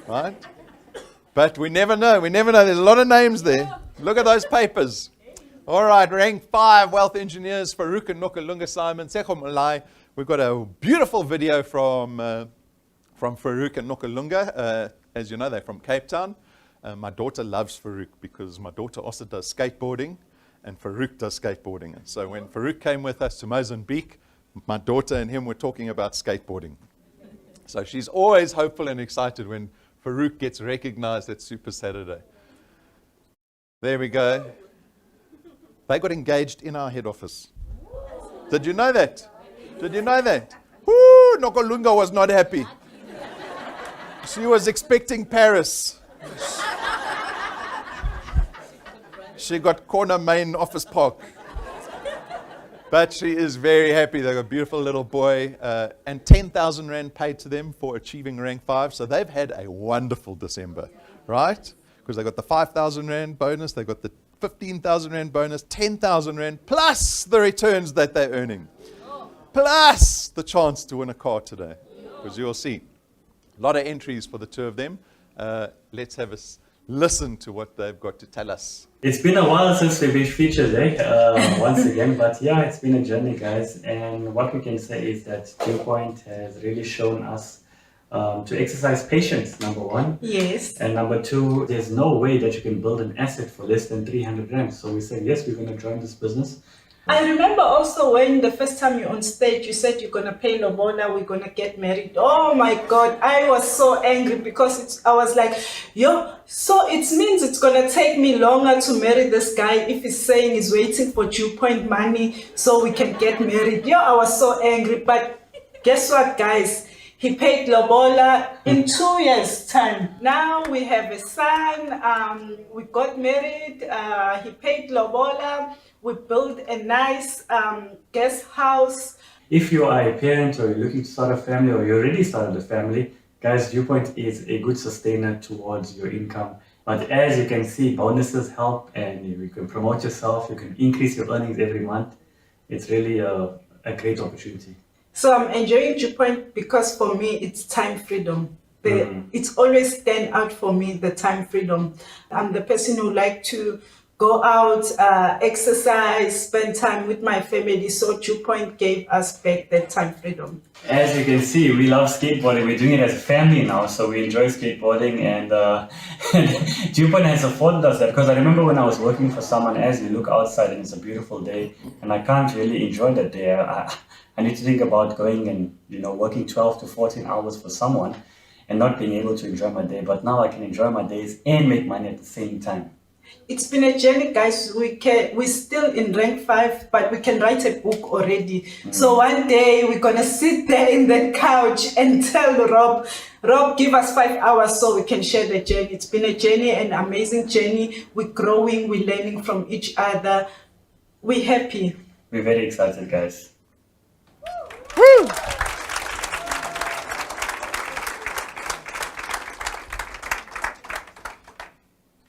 Right? But we never know. We never know. There's a lot of names there. Look at those papers. All right, rank 5 wealth engineers, Farouk and Nokalunga Simon, Tsecho Malai. We've got a beautiful video from Farouk and Nokalunga. As you know, they're from Cape Town. My daughter loves Farouk because my daughter also does skateboarding and Farouk does skateboarding. And so when Farouk came with us to Mozambique, my daughter and him were talking about skateboarding. So she's always hopeful and excited when Farouk gets recognized at Super Saturday. There we go. They got engaged in our head office. Did you know that? Did you know that? Woo, Nokolunga was not happy. She was expecting Paris. She got corner main office park. But she is very happy. They got a beautiful little boy. And 10,000 Rand paid to them for achieving rank 5. So they've had a wonderful December, right? Because they got the 5,000 Rand bonus. They got the 15,000 Rand bonus, 10,000 Rand, plus the returns that they're earning. Plus the chance to win a car today. Because you'll see a lot of entries for the 2 of them. Let's have a listen to what they've got to tell us. It's been a while since we've been featured, once again, but yeah, it's been a journey, guys. And what we can say is that Viewpoint has really shown us to exercise patience, number 1. Yes. And number 2, there's no way that you can build an asset for less than 300 Rand. So we said, yes, we're going to join this business. I remember also when the first time you're on stage, you said you're going to pay Lobola, we're going to get married. Oh my God, I was so angry because I was like, yo, so it means it's going to take me longer to marry this guy if he's saying he's waiting for Viewpoint money so we can get married. Yo, I was so angry. But guess what, guys? He paid Lobola in 2 years' time. Now we have a son. We got married. He paid Lobola. We built a nice guest house. If you are a parent or you're looking to start a family or you already started a family, guys, Viewpoint is a good sustainer towards your income. But as you can see, bonuses help and you can promote yourself. You can increase your earnings every month. It's really a great opportunity. So I'm enjoying Viewpoint because for me, it's time freedom. It's always stand out for me, the time freedom. I'm the person who like to go out, exercise, spend time with my family. So Viewpoint gave us back that time freedom. As you can see, we love skateboarding. We're doing it as a family now, so we enjoy skateboarding. And Viewpoint has afforded us that because I remember when I was working for someone, as you look outside and it's a beautiful day, and I can't really enjoy that day. I need to think about going and working 12 to 14 hours for someone and not being able to enjoy my day. But now I can enjoy my days and make money at the same time. It's been a journey, guys. We're still in rank 5, but we can write a book already. So one day we're gonna sit there in the couch and tell Rob, give us 5 hours so we can share the journey. It's been a journey, an amazing journey. We're growing, we're learning from each other. We're happy. We're very excited, guys. Woo!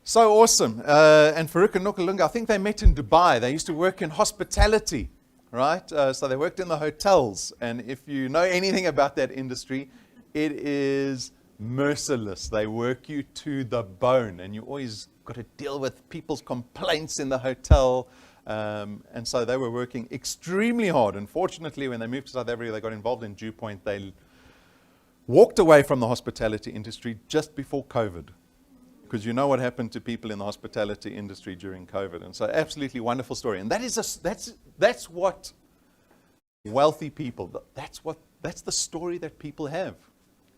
So awesome. And Farouk and Nokalunga, I think they met in Dubai. They used to work in hospitality, right? So they worked in the hotels. And if you know anything about that industry, it is merciless. They work you to the bone. And you always got to deal with people's complaints in the hotel. And so they were working extremely hard. Unfortunately, when they moved to South Africa, they got involved in Viewpoint. They walked away from the hospitality industry just before COVID. Because you know what happened to people in the hospitality industry during COVID. And so absolutely wonderful story. And that is that's what wealthy people. That's the story that people have.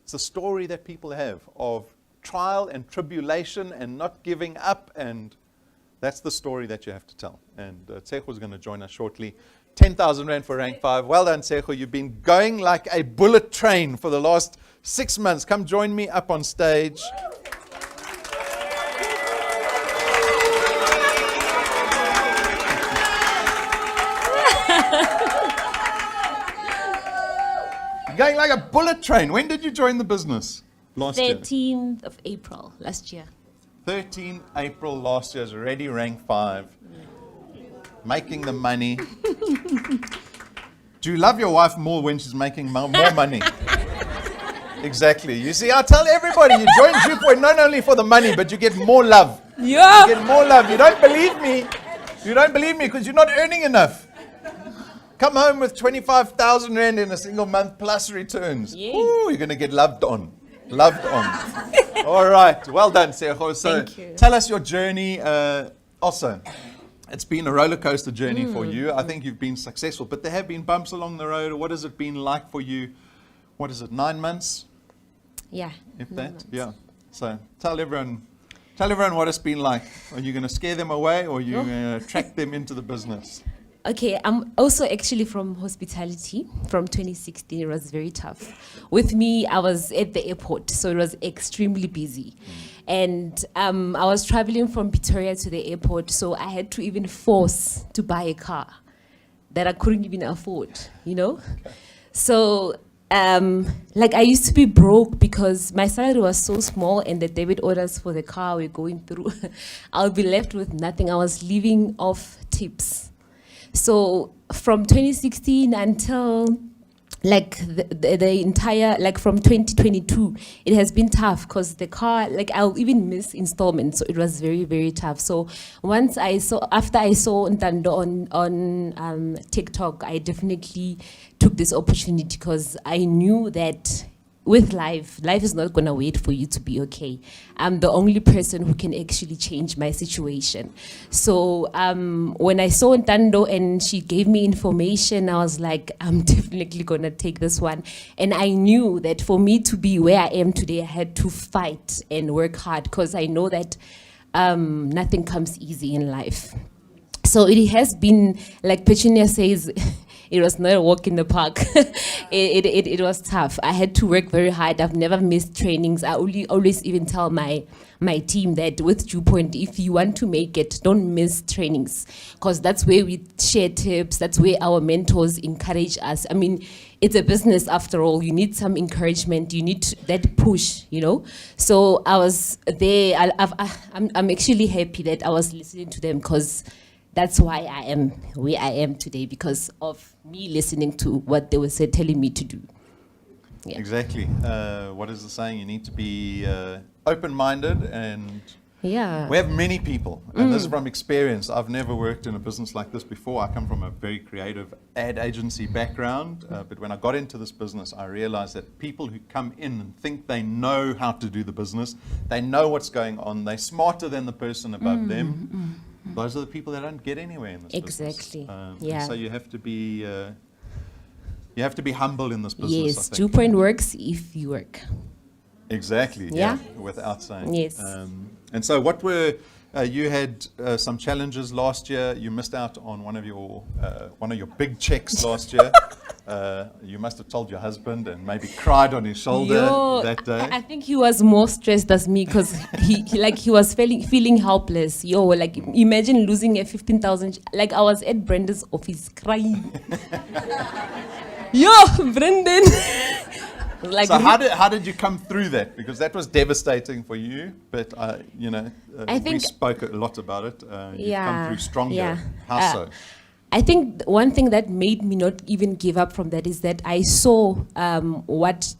It's the story that people have of trial and tribulation and not giving up, and that's the story that you have to tell. And Tsecho is going to join us shortly. 10,000 Rand for rank 5. Well done, Tsecho. You've been going like a bullet train for the last 6 months. Come join me up on stage. Going like a bullet train. When did you join the business? Last year. 13th of April last year. 13 April last year is already rank 5. Making the money. Do you love your wife more when she's making more money? Exactly. You see, I tell everybody, you join Viewpoint not only for the money, but you get more love. Yeah. You get more love. You don't believe me. You don't believe me because you're not earning enough. Come home with 25,000 Rand in a single month plus returns. Yeah. Ooh, you're going to get loved on. Loved on. All right. Well done, Tsecho. So Thank you. tell us your journey also. It's been a roller coaster journey for you. I think you've been successful, but there have been bumps along the road. What has it been like for you? What is it, 9 months? Yeah. If 9 that? months. Yeah. So tell everyone what it's been like. Are you going to scare them away or are you going to attract them into the business? Okay, I'm also actually from hospitality from 2016. It was very tough. With me, I was at the airport, so it was extremely busy. And I was traveling from Pretoria to the airport, so I had to even force to buy a car that I couldn't even afford, you know? Okay. So, like I used to be broke because my salary was so small and the debit orders for the car were going through. I'll be left with nothing. I was living off tips. So from 2016 until like the entire, like from 2022, it has been tough because the car, like I'll even miss installments. So it was very, very tough. So after I saw Ntando on TikTok, I definitely took this opportunity because I knew that with life is not going to wait for you to be okay. I'm the only person who can actually change my situation. So when I saw Ntando and she gave me information, I was like, I'm definitely going to take this one. And I knew that for me to be where I am today, I had to fight and work hard because I know that nothing comes easy in life. So it has been, like Petunia says, it was not a walk in the park. It was tough. I had to work very hard. I've never missed trainings. I always even tell my team that with Viewpoint, if you want to make it, don't miss trainings, because that's where we share tips. That's where our mentors encourage us. I mean, it's a business after all. You need some encouragement. You need that push, you know. So I was there. I'm actually happy that I was listening to them because that's why I am where I am today, because of me listening to what they were telling me to do. Yeah. Exactly. What is the saying? You need to be open-minded, and yeah. we have many people, and this is from experience. I've never worked in a business like this before. I come from a very creative ad agency background, but when I got into this business, I realized that people who come in and think they know how to do the business, they know what's going on, they're smarter than the person above them. Those are the people that don't get anywhere in this business. Exactly. Yeah. So you have to be humble in this business. Yes, Viewpoint works if you work. Exactly. Yeah. Without saying. Yes. And so, what were you had some challenges last year? You missed out on one of your big checks last year. You must have told your husband and maybe cried on his shoulder that day. I think he was more stressed than me because he was feeling helpless. Like imagine losing a 15,000. Like I was at Brenda's office crying. Brendan. Like so how did you come through that? Because that was devastating for you. But I think we spoke a lot about it. You've come through stronger. Yeah. How so? I think one thing that made me not even give up from that is that I saw what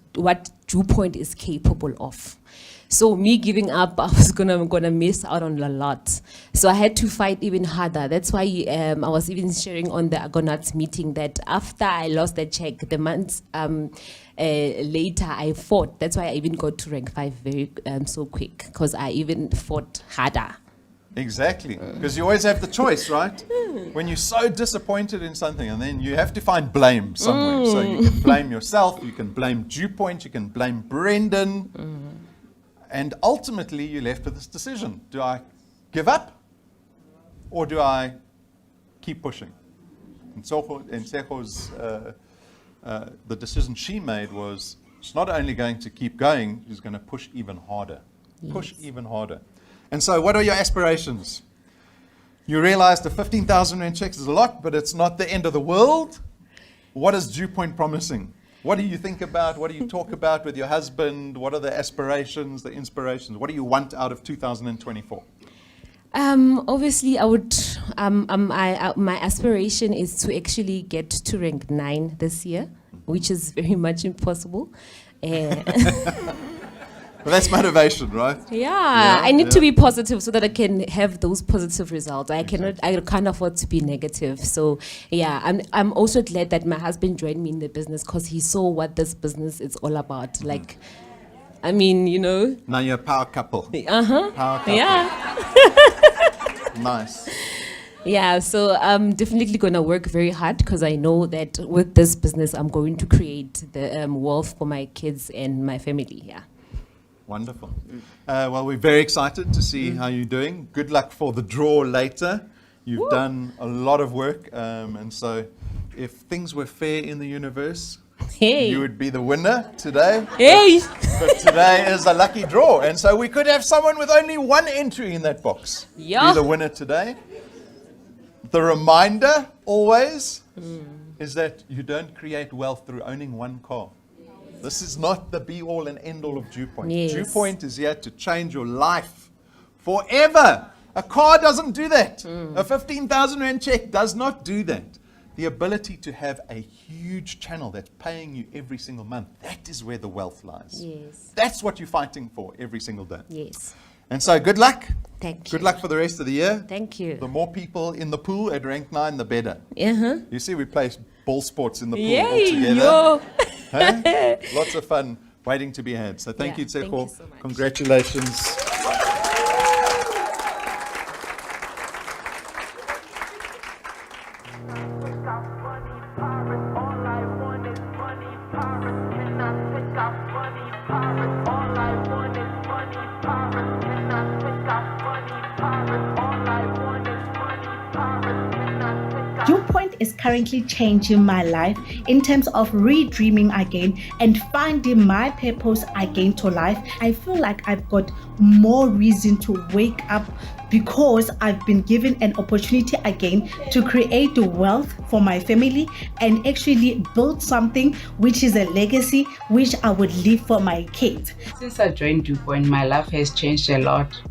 Viewpoint is capable of. So me giving up, I was gonna miss out on a lot. So I had to fight even harder. That's why I was even sharing on the Argonauts meeting that after I lost the check, the months later I fought. That's why I even got to rank 5 very so quick, because I even fought harder. Exactly. Because you always have the choice, right? When you're so disappointed in something, and then you have to find blame somewhere. So you can blame yourself, you can blame DewPoint, you can blame Brendan. And ultimately, you're left with this decision. Do I give up? Or do I keep pushing? And Tsecho's, the decision she made was, she's not only going to keep going, she's going to push even harder. Yes. Push even harder. And so what are your aspirations? You realize the 15,000 rand checks is a lot, but it's not the end of the world. What is DewPoint promising? What do you think about? What do you talk about with your husband? What are the aspirations, the inspirations? What do you want out of 2024? Obviously, I would. My aspiration is to actually get to rank 9 this year, which is very much impossible. Well, that's motivation, right? Yeah, I need to be positive so that I can have those positive results. I can't afford to be negative. So yeah, I'm also glad that my husband joined me in the business because he saw what this business is all about. Like, I mean, you know. Now you're a power couple. Uh-huh. Power couple. Yeah. Nice. Yeah, so I'm definitely going to work very hard because I know that with this business, I'm going to create the wealth for my kids and my family. Yeah. Wonderful. Well, we're very excited to see how you're doing. Good luck for the draw later. You've done a lot of work. And so if things were fair in the universe, you would be the winner today. Hey! But today is a lucky draw. And so we could have someone with only one entry in that box be the winner today. The reminder always is that you don't create wealth through owning one car. This is not the be-all and end-all of DewPoint. Yes. DewPoint is here to change your life forever. A car doesn't do that. A 15,000 rand check does not do that. The ability to have a huge channel that's paying you every single month, that is where the wealth lies. Yes. That's what you're fighting for every single day. Yes. And so good luck. Thank you. Good luck for the rest of the year. Thank you. The more people in the pool at rank 9, the better. Uh-huh. You see, we play ball sports in the pool all Yay, together. yo. Hey? Lots of fun waiting to be had. So thank you, Thank Tsecho. you so much. Congratulations. DewPoint is currently changing my life in terms of redreaming again and finding my purpose again to life. I feel like I've got more reason to wake up because I've been given an opportunity again to create the wealth for my family and actually build something which is a legacy which I would leave for my kids. Since I joined DewPoint, my life has changed a lot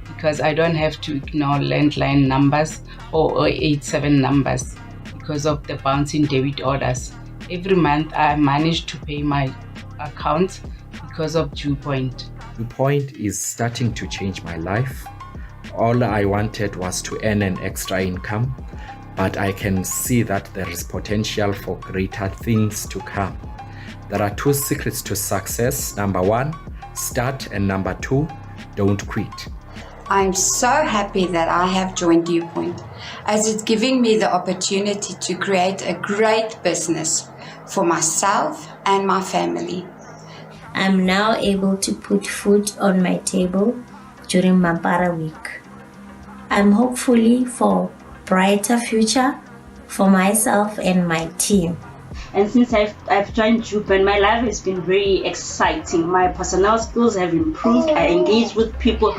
because I don't have to ignore landline numbers or 087 numbers because of the bouncing debit orders. Every month I manage to pay my account because of DewPoint. DewPoint is starting to change my life. All I wanted was to earn an extra income, but I can see that there is potential for greater things to come. There are 2 secrets to success. Number 1, start, and number 2, don't quit. I'm so happy that I have joined DewPoint, as it's giving me the opportunity to create a great business for myself and my family. I'm now able to put food on my table during Mampara week. I'm hopefully for brighter future for myself and my team. And since I've joined DewPoint, my life has been very exciting. My personal skills have improved. I engage with people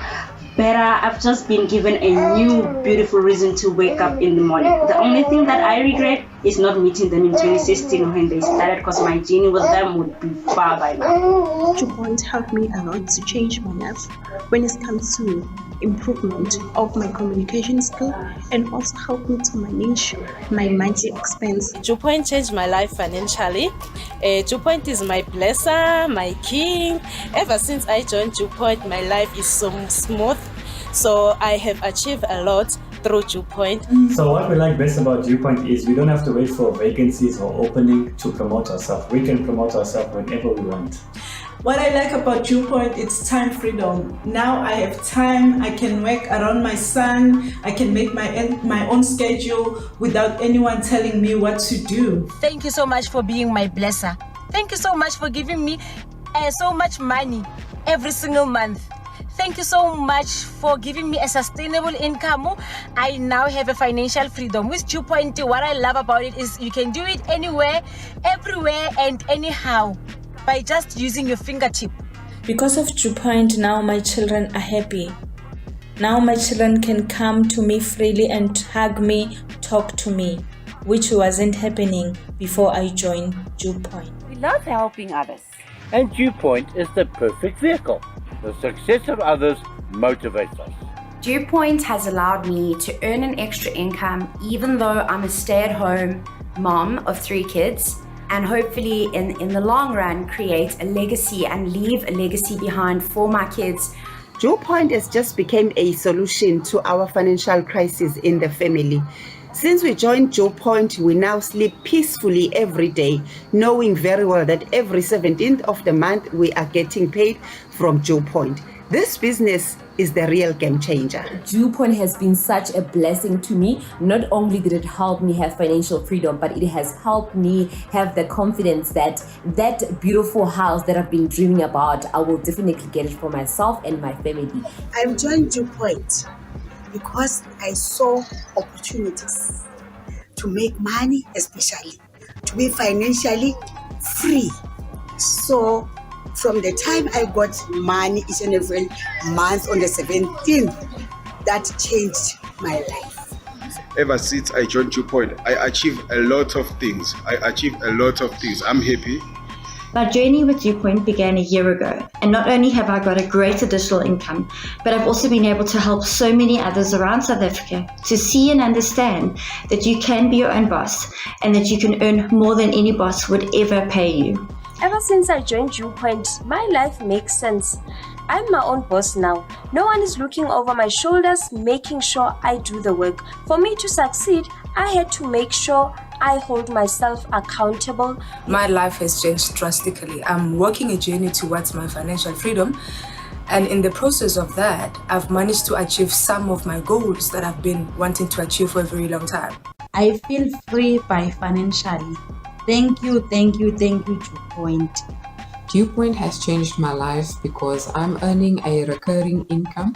better. I've just been given a new beautiful reason to wake up in the morning. The only thing that I regret is not meeting them in 2016 when they started, because my journey with them would be far by now. DewPoint helped me a lot to change my life when it comes to improvement of my communication skill, and also helped me to manage my monthly expense. DewPoint changed my life financially. DewPoint is my blesser, my king. Ever since I joined DewPoint, my life is so smooth. So I have achieved a lot through DewPoint. So what we like best about DewPoint is we don't have to wait for vacancies or opening to promote ourselves. We can promote ourselves whenever we want. What I like about Dewpoint, it's time freedom. Now I have time, I can work around my son, I can make my own schedule without anyone telling me what to do. Thank you so much for being my blesser. Thank you so much for giving me so much money every single month. Thank you so much for giving me a sustainable income. I now have a financial freedom. With Dewpoint, what I love about it is you can do it anywhere, everywhere, and anyhow by just using your fingertip. Because of Dewpoint, now my children are happy. Now my children can come to me freely and hug me, talk to me, which wasn't happening before I joined Dewpoint. We love helping others. And Dewpoint is the perfect vehicle. The success of others motivates us. Dewpoint has allowed me to earn an extra income even though I'm a stay-at-home mom of 3 kids, and hopefully in the long run create a legacy and leave a legacy behind for my kids. Dewpoint has just become a solution to our financial crisis in the family. Since we joined Dewpoint, we now sleep peacefully every day, knowing very well that every 17th of the month we are getting paid from Dewpoint. This business is the real game changer. Dewpoint has been such a blessing to me. Not only did it help me have financial freedom, but it has helped me have the confidence that that beautiful house that I've been dreaming about, I will definitely get it for myself and my family. I've joined Dewpoint because I saw opportunities to make money, especially to be financially free. So from the time I got money each and every month on the 17th, that changed my life. Ever since I joined Dewpoint, I achieved a lot of things. I'm happy. My journey with Dewpoint began a year ago, and not only have I got a great additional income, but I've also been able to help so many others around South Africa to see and understand that you can be your own boss and that you can earn more than any boss would ever pay you. Ever since I joined Dewpoint, my life makes sense. I'm my own boss now. No one is looking over my shoulders, making sure I do the work. For me to succeed, I had to make sure I hold myself accountable. My life has changed drastically. I'm working a journey towards my financial freedom, and in the process of that, I've managed to achieve some of my goals that I've been wanting to achieve for a very long time. I feel free financially. Thank you, Dewpoint. Dewpoint has changed my life because I'm earning a recurring income,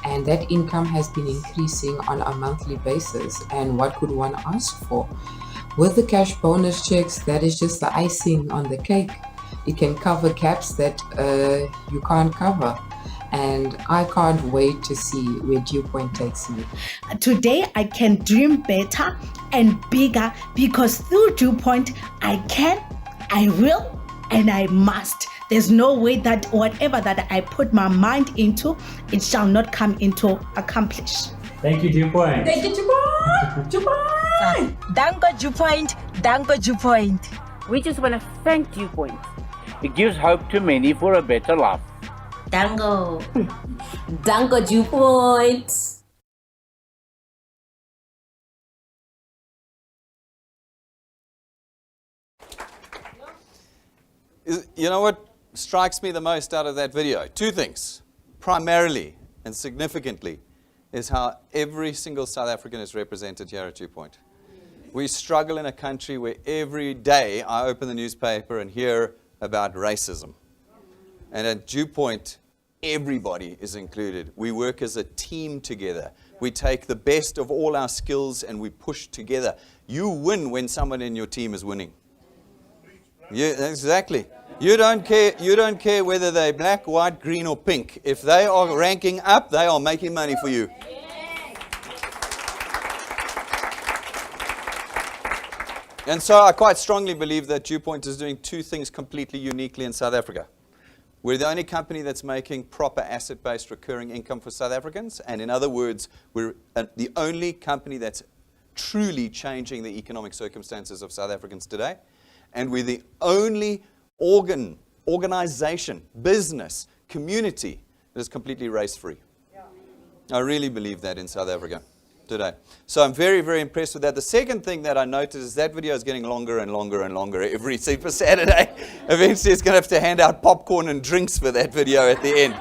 and that income has been increasing on a monthly basis. And what could one ask for? With the cash bonus checks, that is just the icing on the cake. It can cover gaps that you can't cover. And I can't wait to see where Dewpoint takes me. Today I can dream better and bigger because through Dewpoint I can, I will, and I must. There's no way that whatever that I put my mind into, it shall not come into accomplish. Thank you, Dewpoint. Thank you, Dewpoint. Dewpoint. Danko Dewpoint. Danko Dewpoint. We just want to thank Dewpoint. It gives hope to many for a better life. Dango. Dango Dewpoint. You know what strikes me the most out of that video? 2 things. Primarily and significantly is how every single South African is represented here at Dewpoint. We struggle in a country where every day I open the newspaper and hear about racism. And at Dewpoint, everybody is included. We work as a team together. We take the best of all our skills and we push together. You win when someone in your team is winning. Yeah, exactly. You don't care whether they're black, white, green, or pink. If they are ranking up, they are making money for you. And so I quite strongly believe that Dewpoint is doing 2 things completely uniquely in South Africa. We're the only company that's making proper asset-based recurring income for South Africans. And in other words, we're the only company that's truly changing the economic circumstances of South Africans today. And we're the only organization, business, community that is completely race-free. I really believe that in South Africa. today. So I'm very, very impressed with that. The second thing that I noticed is that video is getting longer and longer and longer every Super Saturday. Eventually, it's going to have to hand out popcorn and drinks for that video at the end.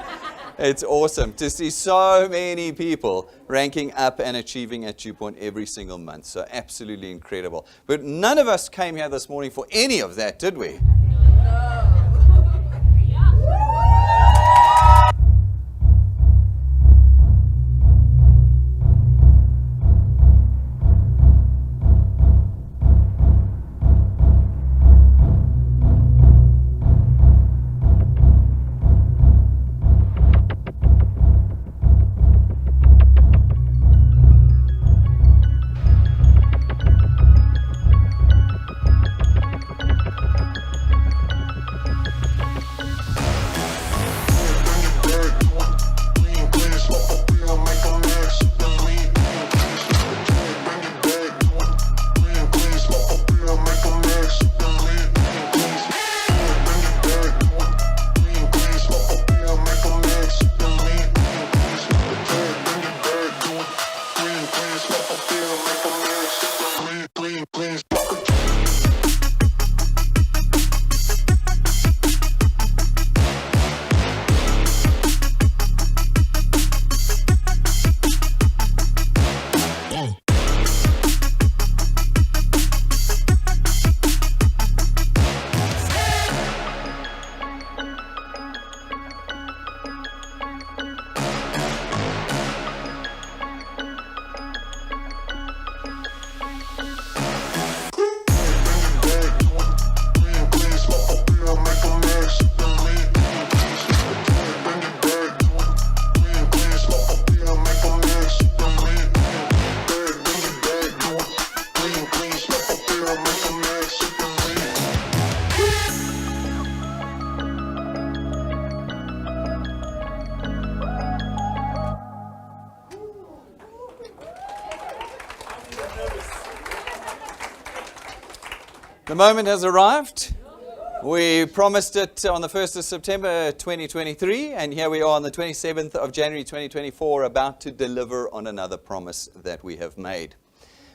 It's awesome to see so many people ranking up and achieving at Dew Point every single month. So absolutely incredible. But none of us came here this morning for any of that, did we? The moment has arrived. We promised it on the 1st of September 2023, and here we are on the 27th of January 2024, about to deliver on another promise that we have made.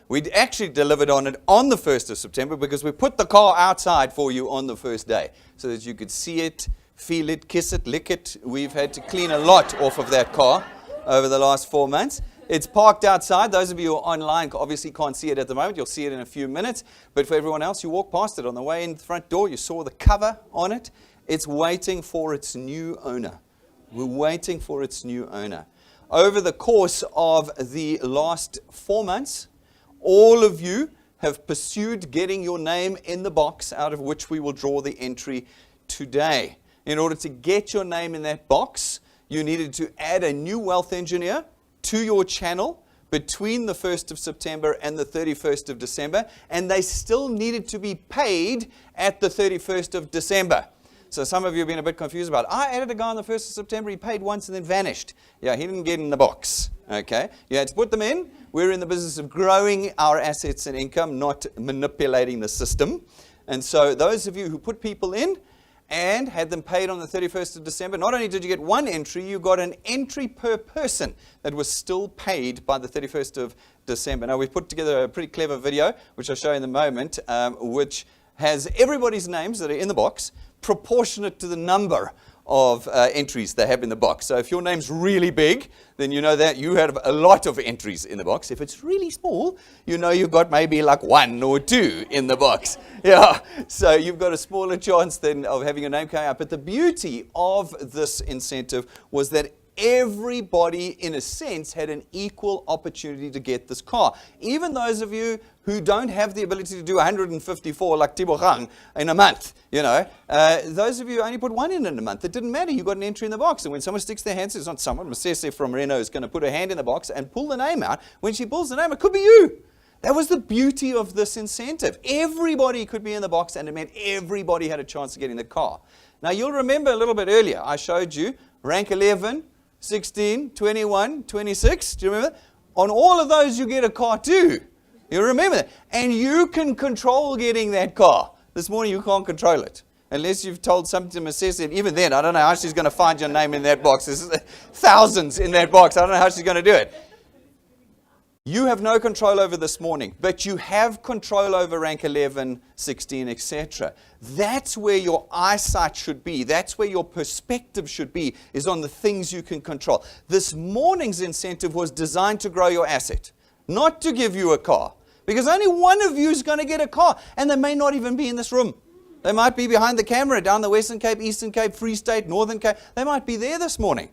We'd actually delivered on it on the 1st of September because we put the car outside for you on the first day so that you could see it, feel it, kiss it, lick it. We've had to clean a lot off of that car over the last 4 months. It's parked outside. Those of you who are online obviously can't see it at the moment. You'll see it in a few minutes. But for everyone else, you walk past it on the way in the front door. You saw the cover on it. It's waiting for its new owner. We're waiting for its new owner. Over the course of the last 4 months, all of you have pursued getting your name in the box out of which we will draw the entry today. In order to get your name in that box, you needed to add a new wealth engineer to your channel between the 1st of September and the 31st of December, and they still needed to be paid at the 31st of December. So some of you have been a bit confused about, I added a guy on the 1st of September, he paid once and then vanished. Yeah, he didn't get in the box, okay? You had to put them in. We're in the business of growing our assets and income, not manipulating the system. And so those of you who put people in and had them paid on the 31st of December, not only did you get one entry, you got an entry per person that was still paid by the 31st of December. Now, we've put together a pretty clever video, which I'll show you in a moment, which has everybody's names that are in the box proportionate to the number of entries they have in the box. So if your name's really big, then you know that you have a lot of entries in the box. If it's really small, you know you've got maybe like 1 or 2 in the box. Yeah, so you've got a smaller chance then of having your name coming up. But the beauty of this incentive was that everybody, in a sense, had an equal opportunity to get this car. Even those of you who don't have the ability to do 154 like Tibogang in a month, you know, those of you who only put one in a month, it didn't matter. You got an entry in the box. And when someone sticks their hands, it's not someone, Masese from Reno is going to put her hand in the box and pull the name out. When she pulls the name, it could be you. That was the beauty of this incentive. Everybody could be in the box, and it meant everybody had a chance of getting the car. Now, you'll remember a little bit earlier, I showed you rank 11, 16, 21, 26. Do you remember that? On all of those, you get a car too. You remember that? And you can control getting that car. This morning, you can't control it. Unless you've told something to Masese, and even then, I don't know how she's going to find your name in that box. There's thousands in that box. I don't know how she's going to do it. You have no control over this morning, but you have control over rank 11, 16, etc. That's where your eyesight should be. That's where your perspective should be, is on the things you can control. This morning's incentive was designed to grow your asset, not to give you a car. Because only one of you is going to get a car, and they may not even be in this room. They might be behind the camera down the Western Cape, Eastern Cape, Free State, Northern Cape. They might be there this morning.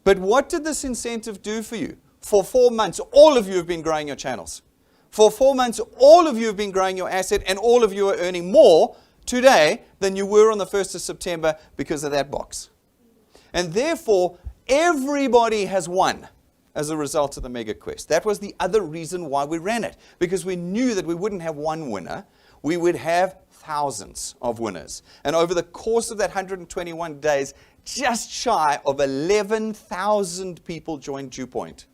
But what did this incentive do for you? For 4 months, all of you have been growing your channels. For 4 months, all of you have been growing your asset, and all of you are earning more today than you were on the 1st of September because of that box. And therefore, everybody has won as a result of the MegaQuest. That was the other reason why we ran it, because we knew that we wouldn't have one winner, we would have thousands of winners. And over the course of that 121 days, just shy of 11,000 people joined Dew Point.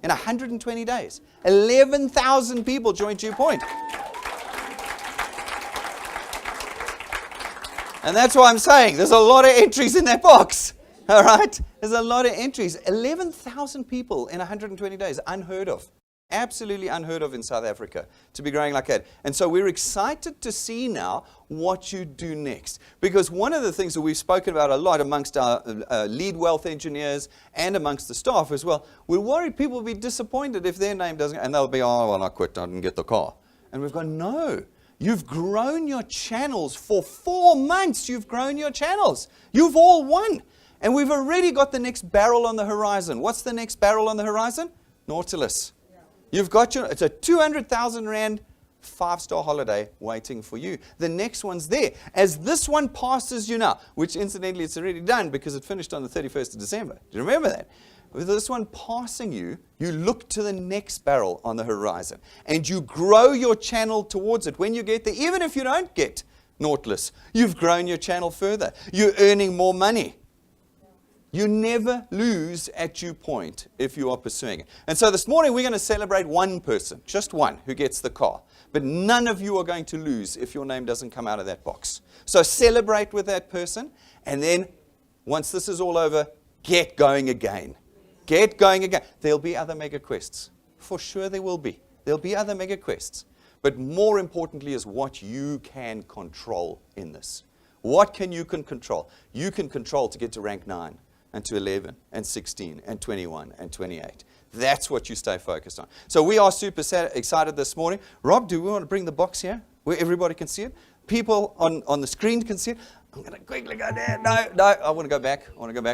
In 120 days, 11,000 people joined Dew Point. And that's why I'm saying there's a lot of entries in that box. All right? There's a lot of entries. 11,000 people in 120 days. Unheard of. Absolutely unheard of in South Africa to be growing like that. And so we're excited to see now what you do next. Because one of the things that we've spoken about a lot amongst our lead wealth engineers and amongst the staff as well, we're worried people will be disappointed if their name doesn't, and they'll be, oh, well, I quit, I didn't get the car. And we've gone, no. You've grown your channels for 4 months. You've grown your channels. You've all won. And we've already got the next barrel on the horizon. What's the next barrel on the horizon? Nautilus. You've got it's a 200,000 Rand 5-star holiday waiting for you. The next one's there. As this one passes you now, which incidentally it's already done because it finished on the 31st of December. Do you remember that? With this one passing you, you look to the next barrel on the horizon and you grow your channel towards it. When you get there, even if you don't get Nautilus, you've grown your channel further. You're earning more money. You never lose at Dew Point if you are pursuing it. And so this morning we're going to celebrate one person, just one, who gets the car. But none of you are going to lose if your name doesn't come out of that box. So celebrate with that person, and then once this is all over, get going again. Get going again. There'll be other MegaQuests. For sure there will be. There'll be other MegaQuests. But more importantly is what you can control in this. What can you control? You can control to get to rank 9. And to 11, and 16, and 21, and 28. That's what you stay focused on. So we are super excited this morning. Rob, do we want to bring the box here where everybody can see it? People on the screen can see it. I'm going to quickly go there. No, I want to go back.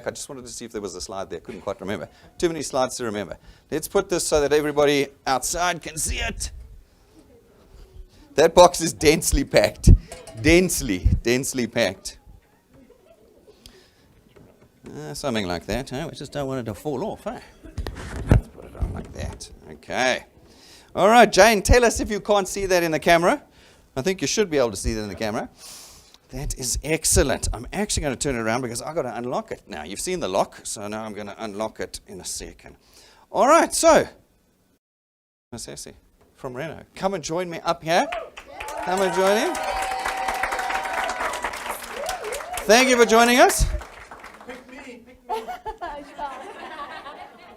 I just wanted to see if there was a slide there. Couldn't quite remember. Too many slides to remember. Let's put this so that everybody outside can see it. That box is densely packed. Densely packed. Something like that, huh? We just don't want it to fall off, huh? Let's put it on like that. Okay. All right, Jane, tell us if you can't see that in the camera. I think you should be able to see that in the camera. That is excellent. I'm actually going to turn it around because I've got to unlock it now. You've seen the lock, so now I'm going to unlock it in a second. All right, so, Masesi from Reno, come and join me up here. Come and join him. Thank you for joining us.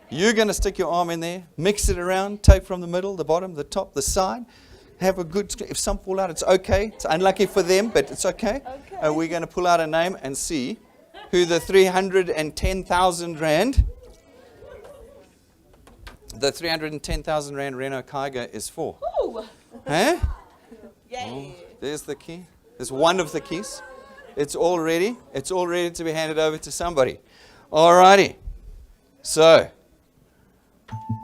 You're going to stick your arm in there, mix it around, take from the middle, the bottom, the top, the side. Have a good, if some fall out, it's okay. It's unlucky for them, but it's okay. We're going to pull out a name and see who the 310,000 Rand, the 310,000 Rand Renault Kiger is for. Huh? Oh, there's the key. There's one of the keys. It's all ready to be handed over to somebody. All righty. So,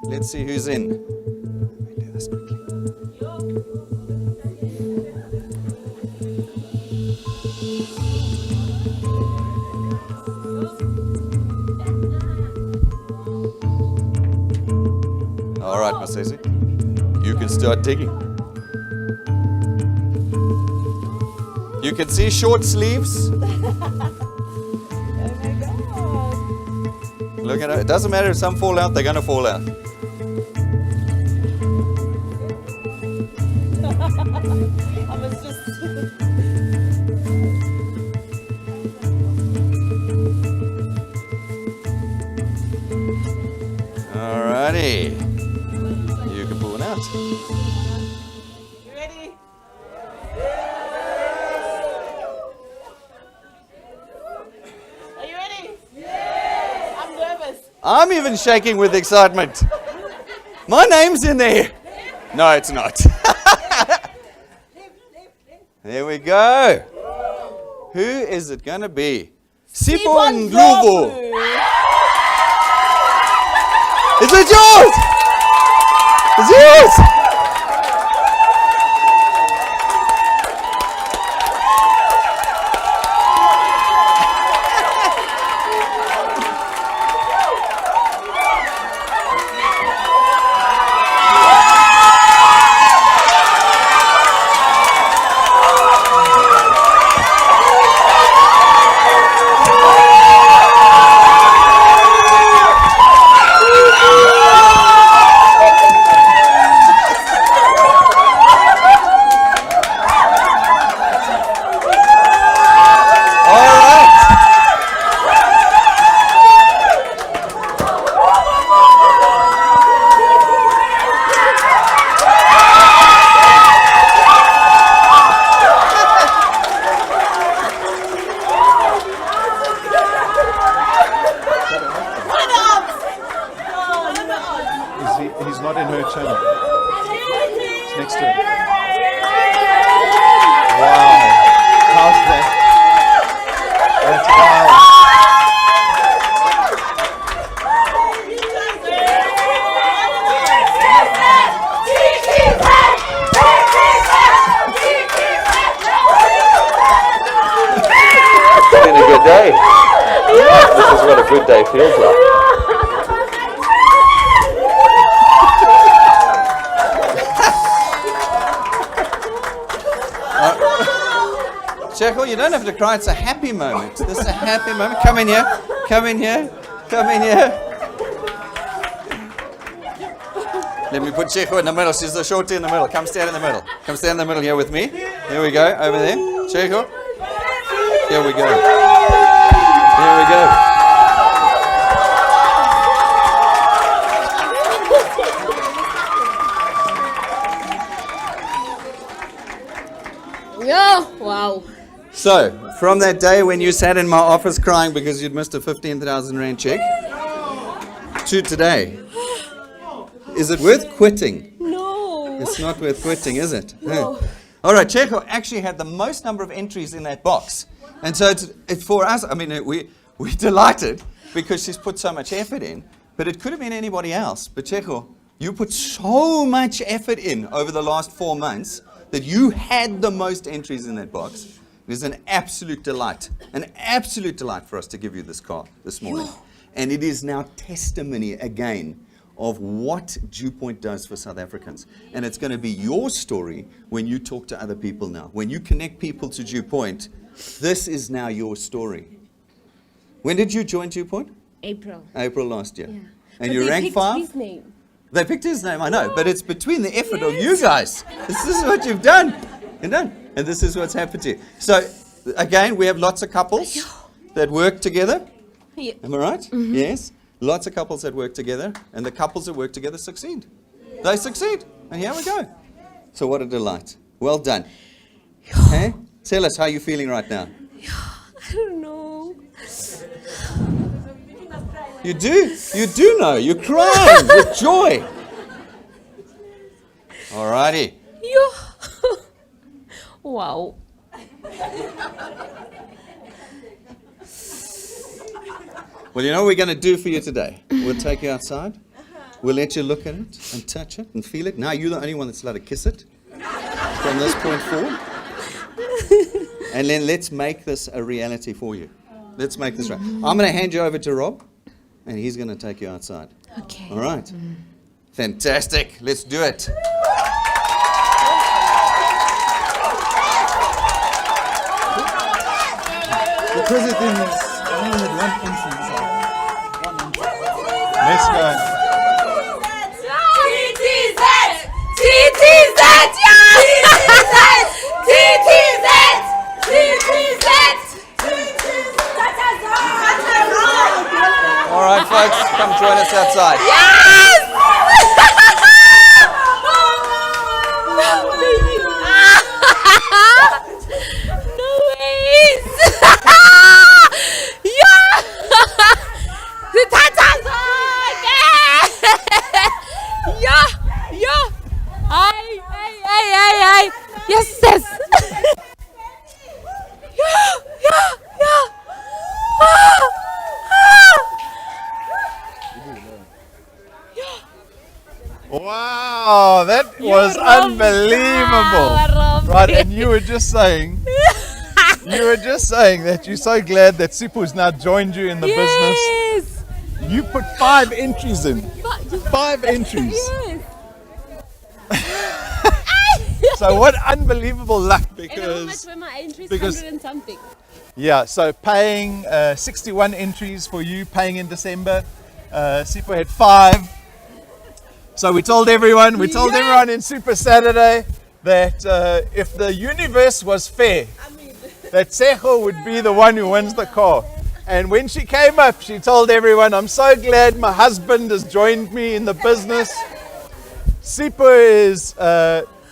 let's see who's in. Let me do this quickly. All right, Masesi. You can start digging. You can see short sleeves. Look at it. It doesn't matter if some fall out, they're going to fall out. Alrighty. I'm even shaking with excitement. My name's in there. No, it's not. There we go. Who is it going to be? Sipho Ndlovu. Is it yours? It's yours. He's not in her channel. It's next to her. Wow. How's that? That's wild. It's been a good day. This is what a good day feels like. Cheryl, you don't have to cry. It's a happy moment. This is a happy moment. Come in here. Come in here. Come in here. Let me put Cheryl in the middle. She's the shorty in the middle. Come stand in the middle. Come stand in the middle here with me. Here we go. Over there. Cheryl. Here we go. Here we go. Yeah, wow. So, from that day when you sat in my office crying because you'd missed a 15,000 rand check, to today, is it worth quitting? No. It's not worth quitting, is it? No. All right, Cheryl actually had the most number of entries in that box. And so it's for us, I mean, we're delighted because she's put so much effort in, but it could have been anybody else. But Cheryl, you put so much effort in over the last 4 months that you had the most entries in that box. It is an absolute delight for us to give you this car this morning. And it is now testimony again of what DewPoint does for South Africans. And it's going to be your story when you talk to other people now. When you connect people to DewPoint, this is now your story. When did you join DewPoint? April. April last year. Yeah. And But you they ranked picked 5? his name. They picked his name, I know, but it's between the effort of you guys. This is what you've done. You've done. And this is what's happened to you. So, again, we have lots of couples that work together. Yeah. Am I right? Mhm. Yes. Lots of couples that work together, and the couples that work together succeed. They succeed. And here we go. So what a delight. Well done. Hey? Tell us how you're feeling right now. I don't know. You do know. You're crying with joy. Alrighty. Yeah. Wow. Well, you know what we're going to do for you today? We'll take you outside. We'll let you look at it and touch it and feel it. Now you're the only one that's allowed to kiss it from this point forward. And then let's make this a reality for you. Let's make this right. I'm going to hand you over to Rob, and he's going to take you outside. Okay. All right. Fantastic. Let's do it. Because it is only with one instant. Let's go. All right, folks, come join us outside. No ways! Yeah! The Tata! Wow, that was unbelievable. Right, and you were just saying that you're so glad that Sipu's now joined you in the business. You put 5 entries in. 5 entries. So what unbelievable luck, because And how much were my entries? because 100 and something. yeah, so paying 61 entries for you, paying in December. Sipu had 5. So we told everyone in Super Saturday that if the universe was fair, that Tsecho would be the one who wins the car. And when she came up, she told everyone, I'm so glad my husband has joined me in the business. Sipu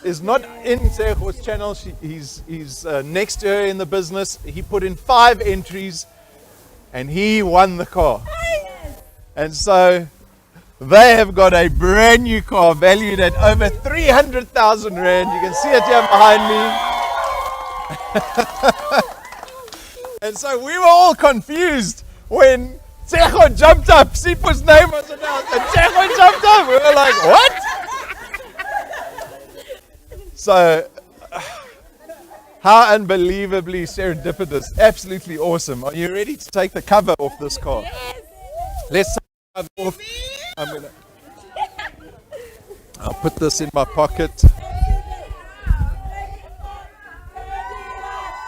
is not in Tsecho's channel. He's next to her in the business. He put in 5 entries and he won the car. And so they have got a brand new car valued at over 300,000 Rand. You can see it here behind me. And so we were all confused when Tsecho jumped up. Sipu's name was announced and Tsecho jumped up. We were like, what? So, how unbelievably serendipitous. Absolutely awesome. Are you ready to take the cover off this car? Yes. Let's take the cover off. I'll put this in my pocket.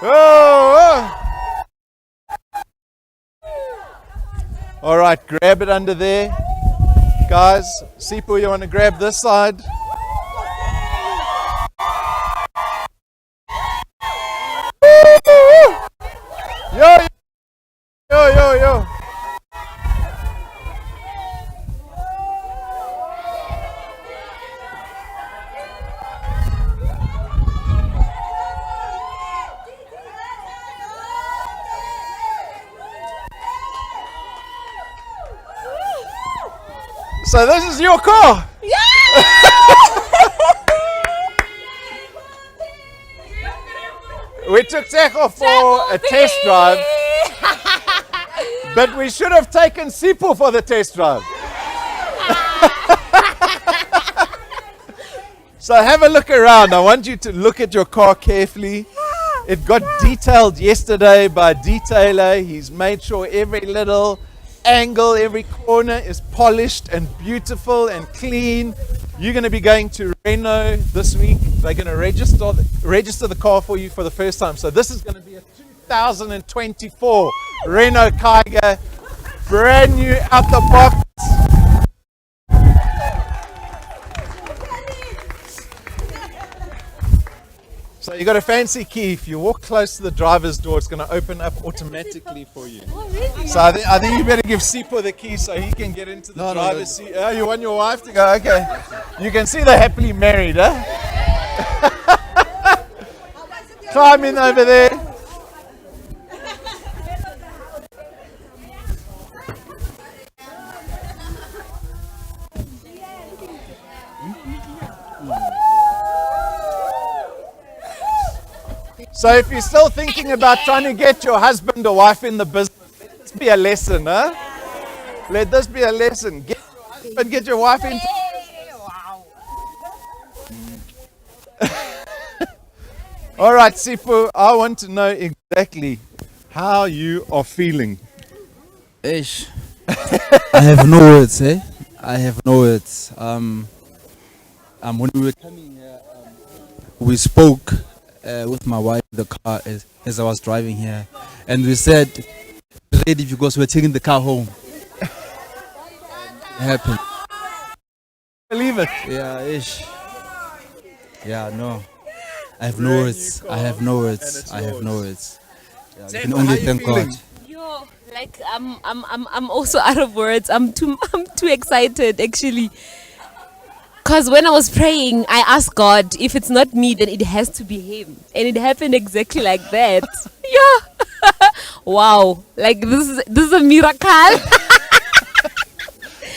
Oh! All right, grab it under there. Guys, Sipu, you want to grab this side? Yo, yo, yo, yo. So this is your car. Yeah! We took Tsecho for a test drive, but we should have taken Sipu for the test drive. So have a look around. I want you to look at your car carefully. It got detailed yesterday by a detailer. He's made sure every little angle, every corner is polished and beautiful and clean. You're going to be going to Renault this week. They're going to register the car for you for the first time. So this is going to be a 2024 Renault Kiger, brand new out the box. So you got a fancy key. If you walk close to the driver's door, it's going to open up automatically for you. Oh, really? So I think you better give Sipo the key so he can get into the driver's seat. Oh, you want your wife to go? Okay. You can see they're happily married, huh? Climb in over there. So if you're still thinking about trying to get your husband or wife in the business, let this be a lesson, huh? Let this be a lesson. Get your husband, get your wife in. All right, Sipo, I want to know exactly how you are feeling. Ish. I have no words, eh? I have no words. When we were coming here, we spoke with my wife in the car as I was driving here, and we said ready because we're taking the car home. It happened. Believe it? Yeah, ish. Yeah, no. I have no words. I have no words. I have no words. Yeah, we can only thank God. Yo, like I'm also out of words. I'm too excited actually. Cause when I was praying, I asked God, if it's not me, then it has to be Him, and it happened exactly like that. Yeah, wow! Like this is a miracle.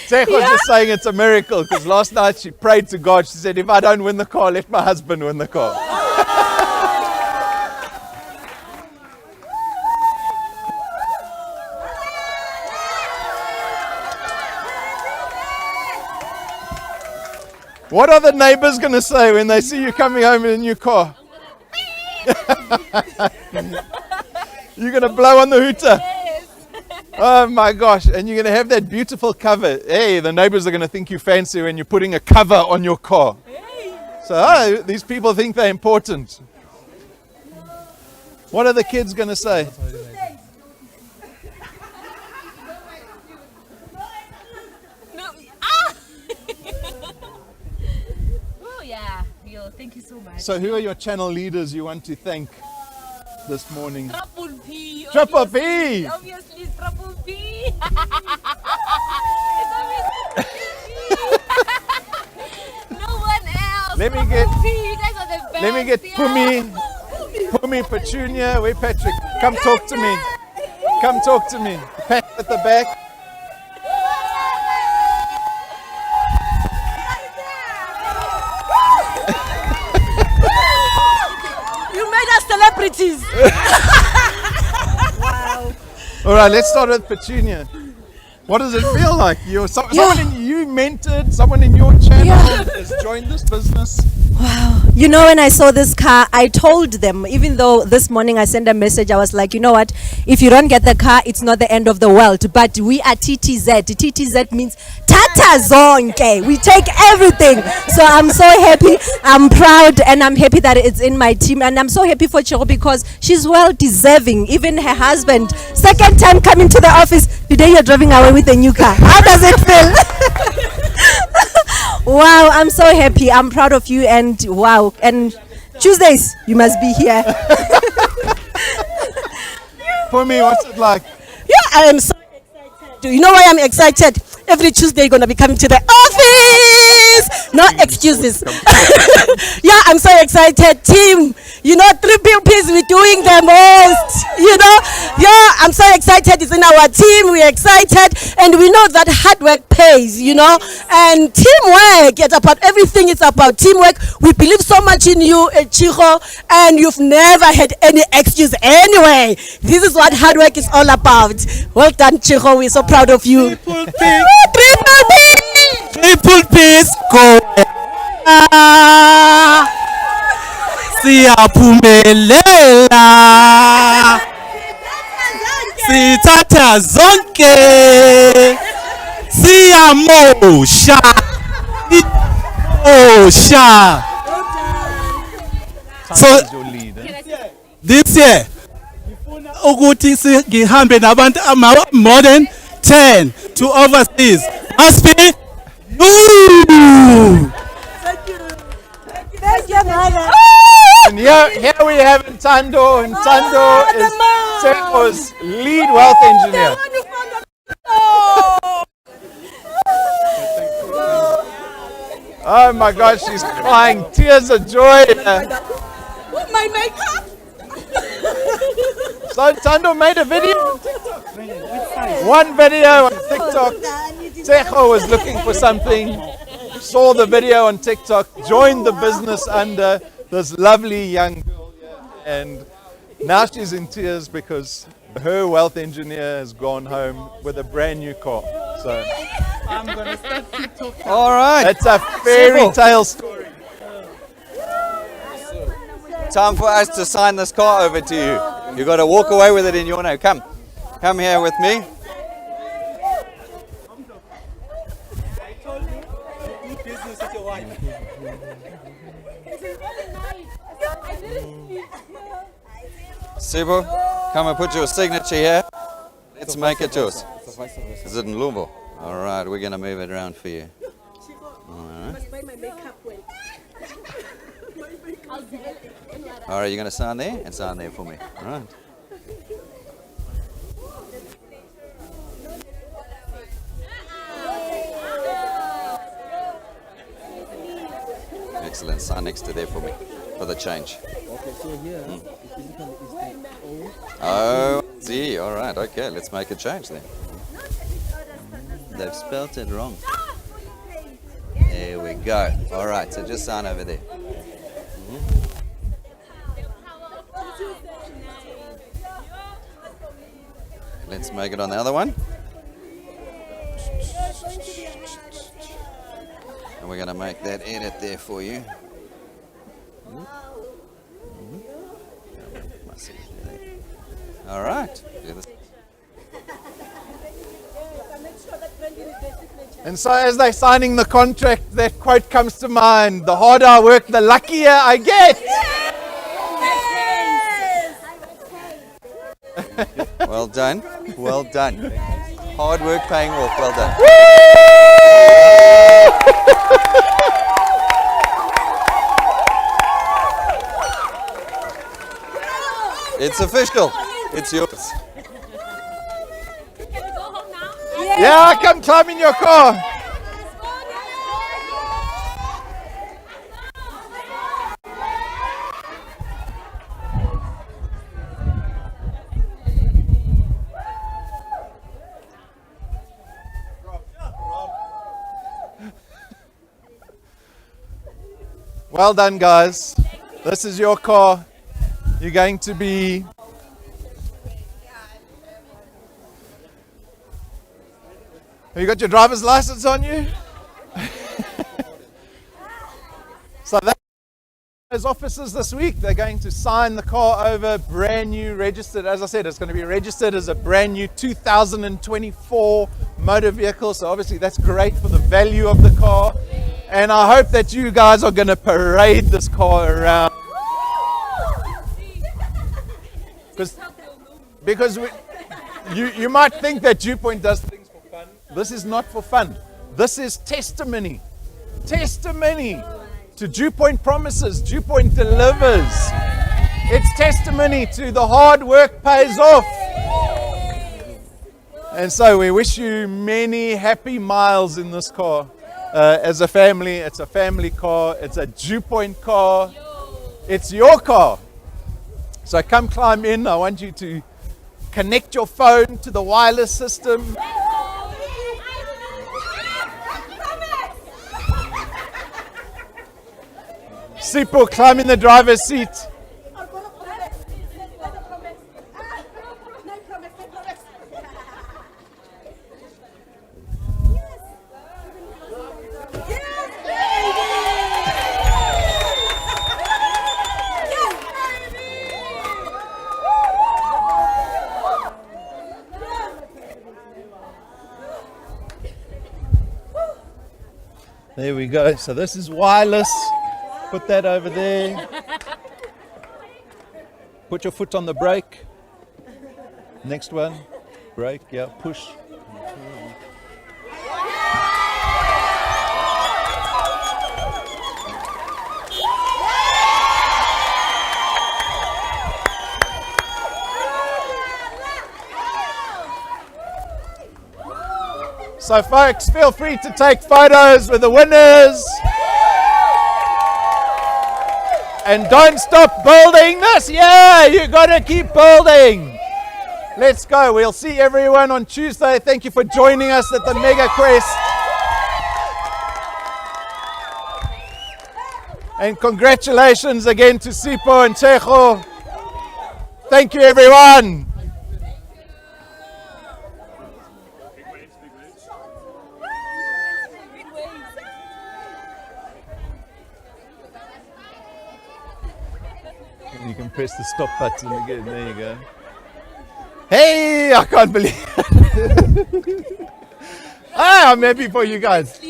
Tech was just saying it's a miracle because last night she prayed to God. She said, "If I don't win the car, let my husband win the car." What are the neighbors going to say when they see you coming home in a new car? You're going to blow on the hooter. Oh my gosh. And you're going to have that beautiful cover. Hey, the neighbors are going to think you fancy when you're putting a cover on your car. So these people think they're important. What are the kids going to say? Oh yeah, yo, thank you so much. So who are your channel leaders you want to thank this morning? Triple P. Triple P! Obviously, Triple P. It's no one else. Let me Triple get- P. You guys are the best. Let me get Pumi, Petunia. Where Patrick? Come talk to me. Come talk to me. Pat at the back. You made us celebrities. All right, let's start with Petunia. What does it feel like? Someone you mentored, someone in your channel has joined this business. Wow. You know, when I saw this car, I told them, even though this morning I sent a message, I was like, you know what? If you don't get the car, it's not the end of the world. But we are TTZ. TTZ means Tata Zonke. We take everything. So I'm so happy. I'm proud and I'm happy that it's in my team. And I'm so happy for Chiro because she's well deserving. Even her husband, second time coming to the office, today you're driving away with a new car. How does it feel? Wow, I'm so happy. I'm proud of you and wow. And Tuesdays, you must be here. For me, what's it like? Yeah, I am so excited. You know why I'm excited? Every Tuesday you're going to be coming to the office. No excuses. Yeah, I'm so excited. Team, you know, 3 P's, we're doing the most. You know, yeah, I'm so excited. It's in our team. We're excited. And we know that hard work pays, you know. And teamwork, it's about everything. It's about teamwork. We believe so much in you, Chiro. And you've never had any excuse anyway. This is what hard work is all about. Well done, Chiro. We're so proud of you. Triple P's go. Siyaphumelela. Sithatha zonke. Siyamosha. Osha. So this year ukuthi ngihambe nabantu more than 10 to overseas must be you. Thank you, brother. And here we have Ntando. And Ntando is Seko's lead wealth engineer. Oh my gosh, she's crying tears of joy. My makeup. So Ntando made a video. One video on TikTok. Seko was looking for something, saw the video on TikTok, joined the business under this lovely young girl here, and now she's in tears because her wealth engineer has gone home with a brand new car. So I'm gonna start TikTok. All right. That's a fairy tale story. Time for us to sign this car over to you. You've got to walk away with it in your name. Come here with me. Sibo, come and put your signature here. Let's make it yours. Is it in Louisville? All right, we're going to move it around for you. All right, you're going to sign there and sign there for me. All right. Excellent. Sign next to there for me for the change. Okay, so here, physically is the O. Oh, see. All right. Okay, let's make a change then. They've spelt it wrong. There we go. All right, so just sign over there. Let's make it on the other one. And we're going to make that edit there for you. All right. Do this. And so as they're signing the contract, that quote comes to mind: the harder I work, the luckier I get. Well done. Well done. Hard work paying off. Well done. It's official. It's yours. Yeah, come climb in your car. Well done, guys. This is your car. You're going to be have you got your driver's license on you? So that those officers this week, they're going to sign the car over, brand new, registered. As I said, it's going to be registered as a brand new 2024 motor vehicle. So obviously that's great for the value of the car. And I hope that you guys are going to parade this car around. Because you might think that Dewpoint does things for fun. This is not for fun. This is testimony. Testimony to Dewpoint promises. Dewpoint delivers. It's testimony to the hard work pays off. And so we wish you many happy miles in this car. As a family, it's a family car. It's a Dewpoint car. It's your car. So come climb in. I want you to connect your phone to the wireless system. Sipho, climb in the driver's seat. There we go. So this is wireless. Put that over there. Put your foot on the brake. Next one. Brake, yeah, push. So folks, feel free to take photos with the winners. And don't stop building this. Yeah, you got to keep building. Let's go. We'll see everyone on Tuesday. Thank you for joining us at the MegaQuest. And congratulations again to Sipho and Tejo. Thank you, everyone. You can press the stop button again. There you go. Hey, I can't believe it. I'm happy for you guys.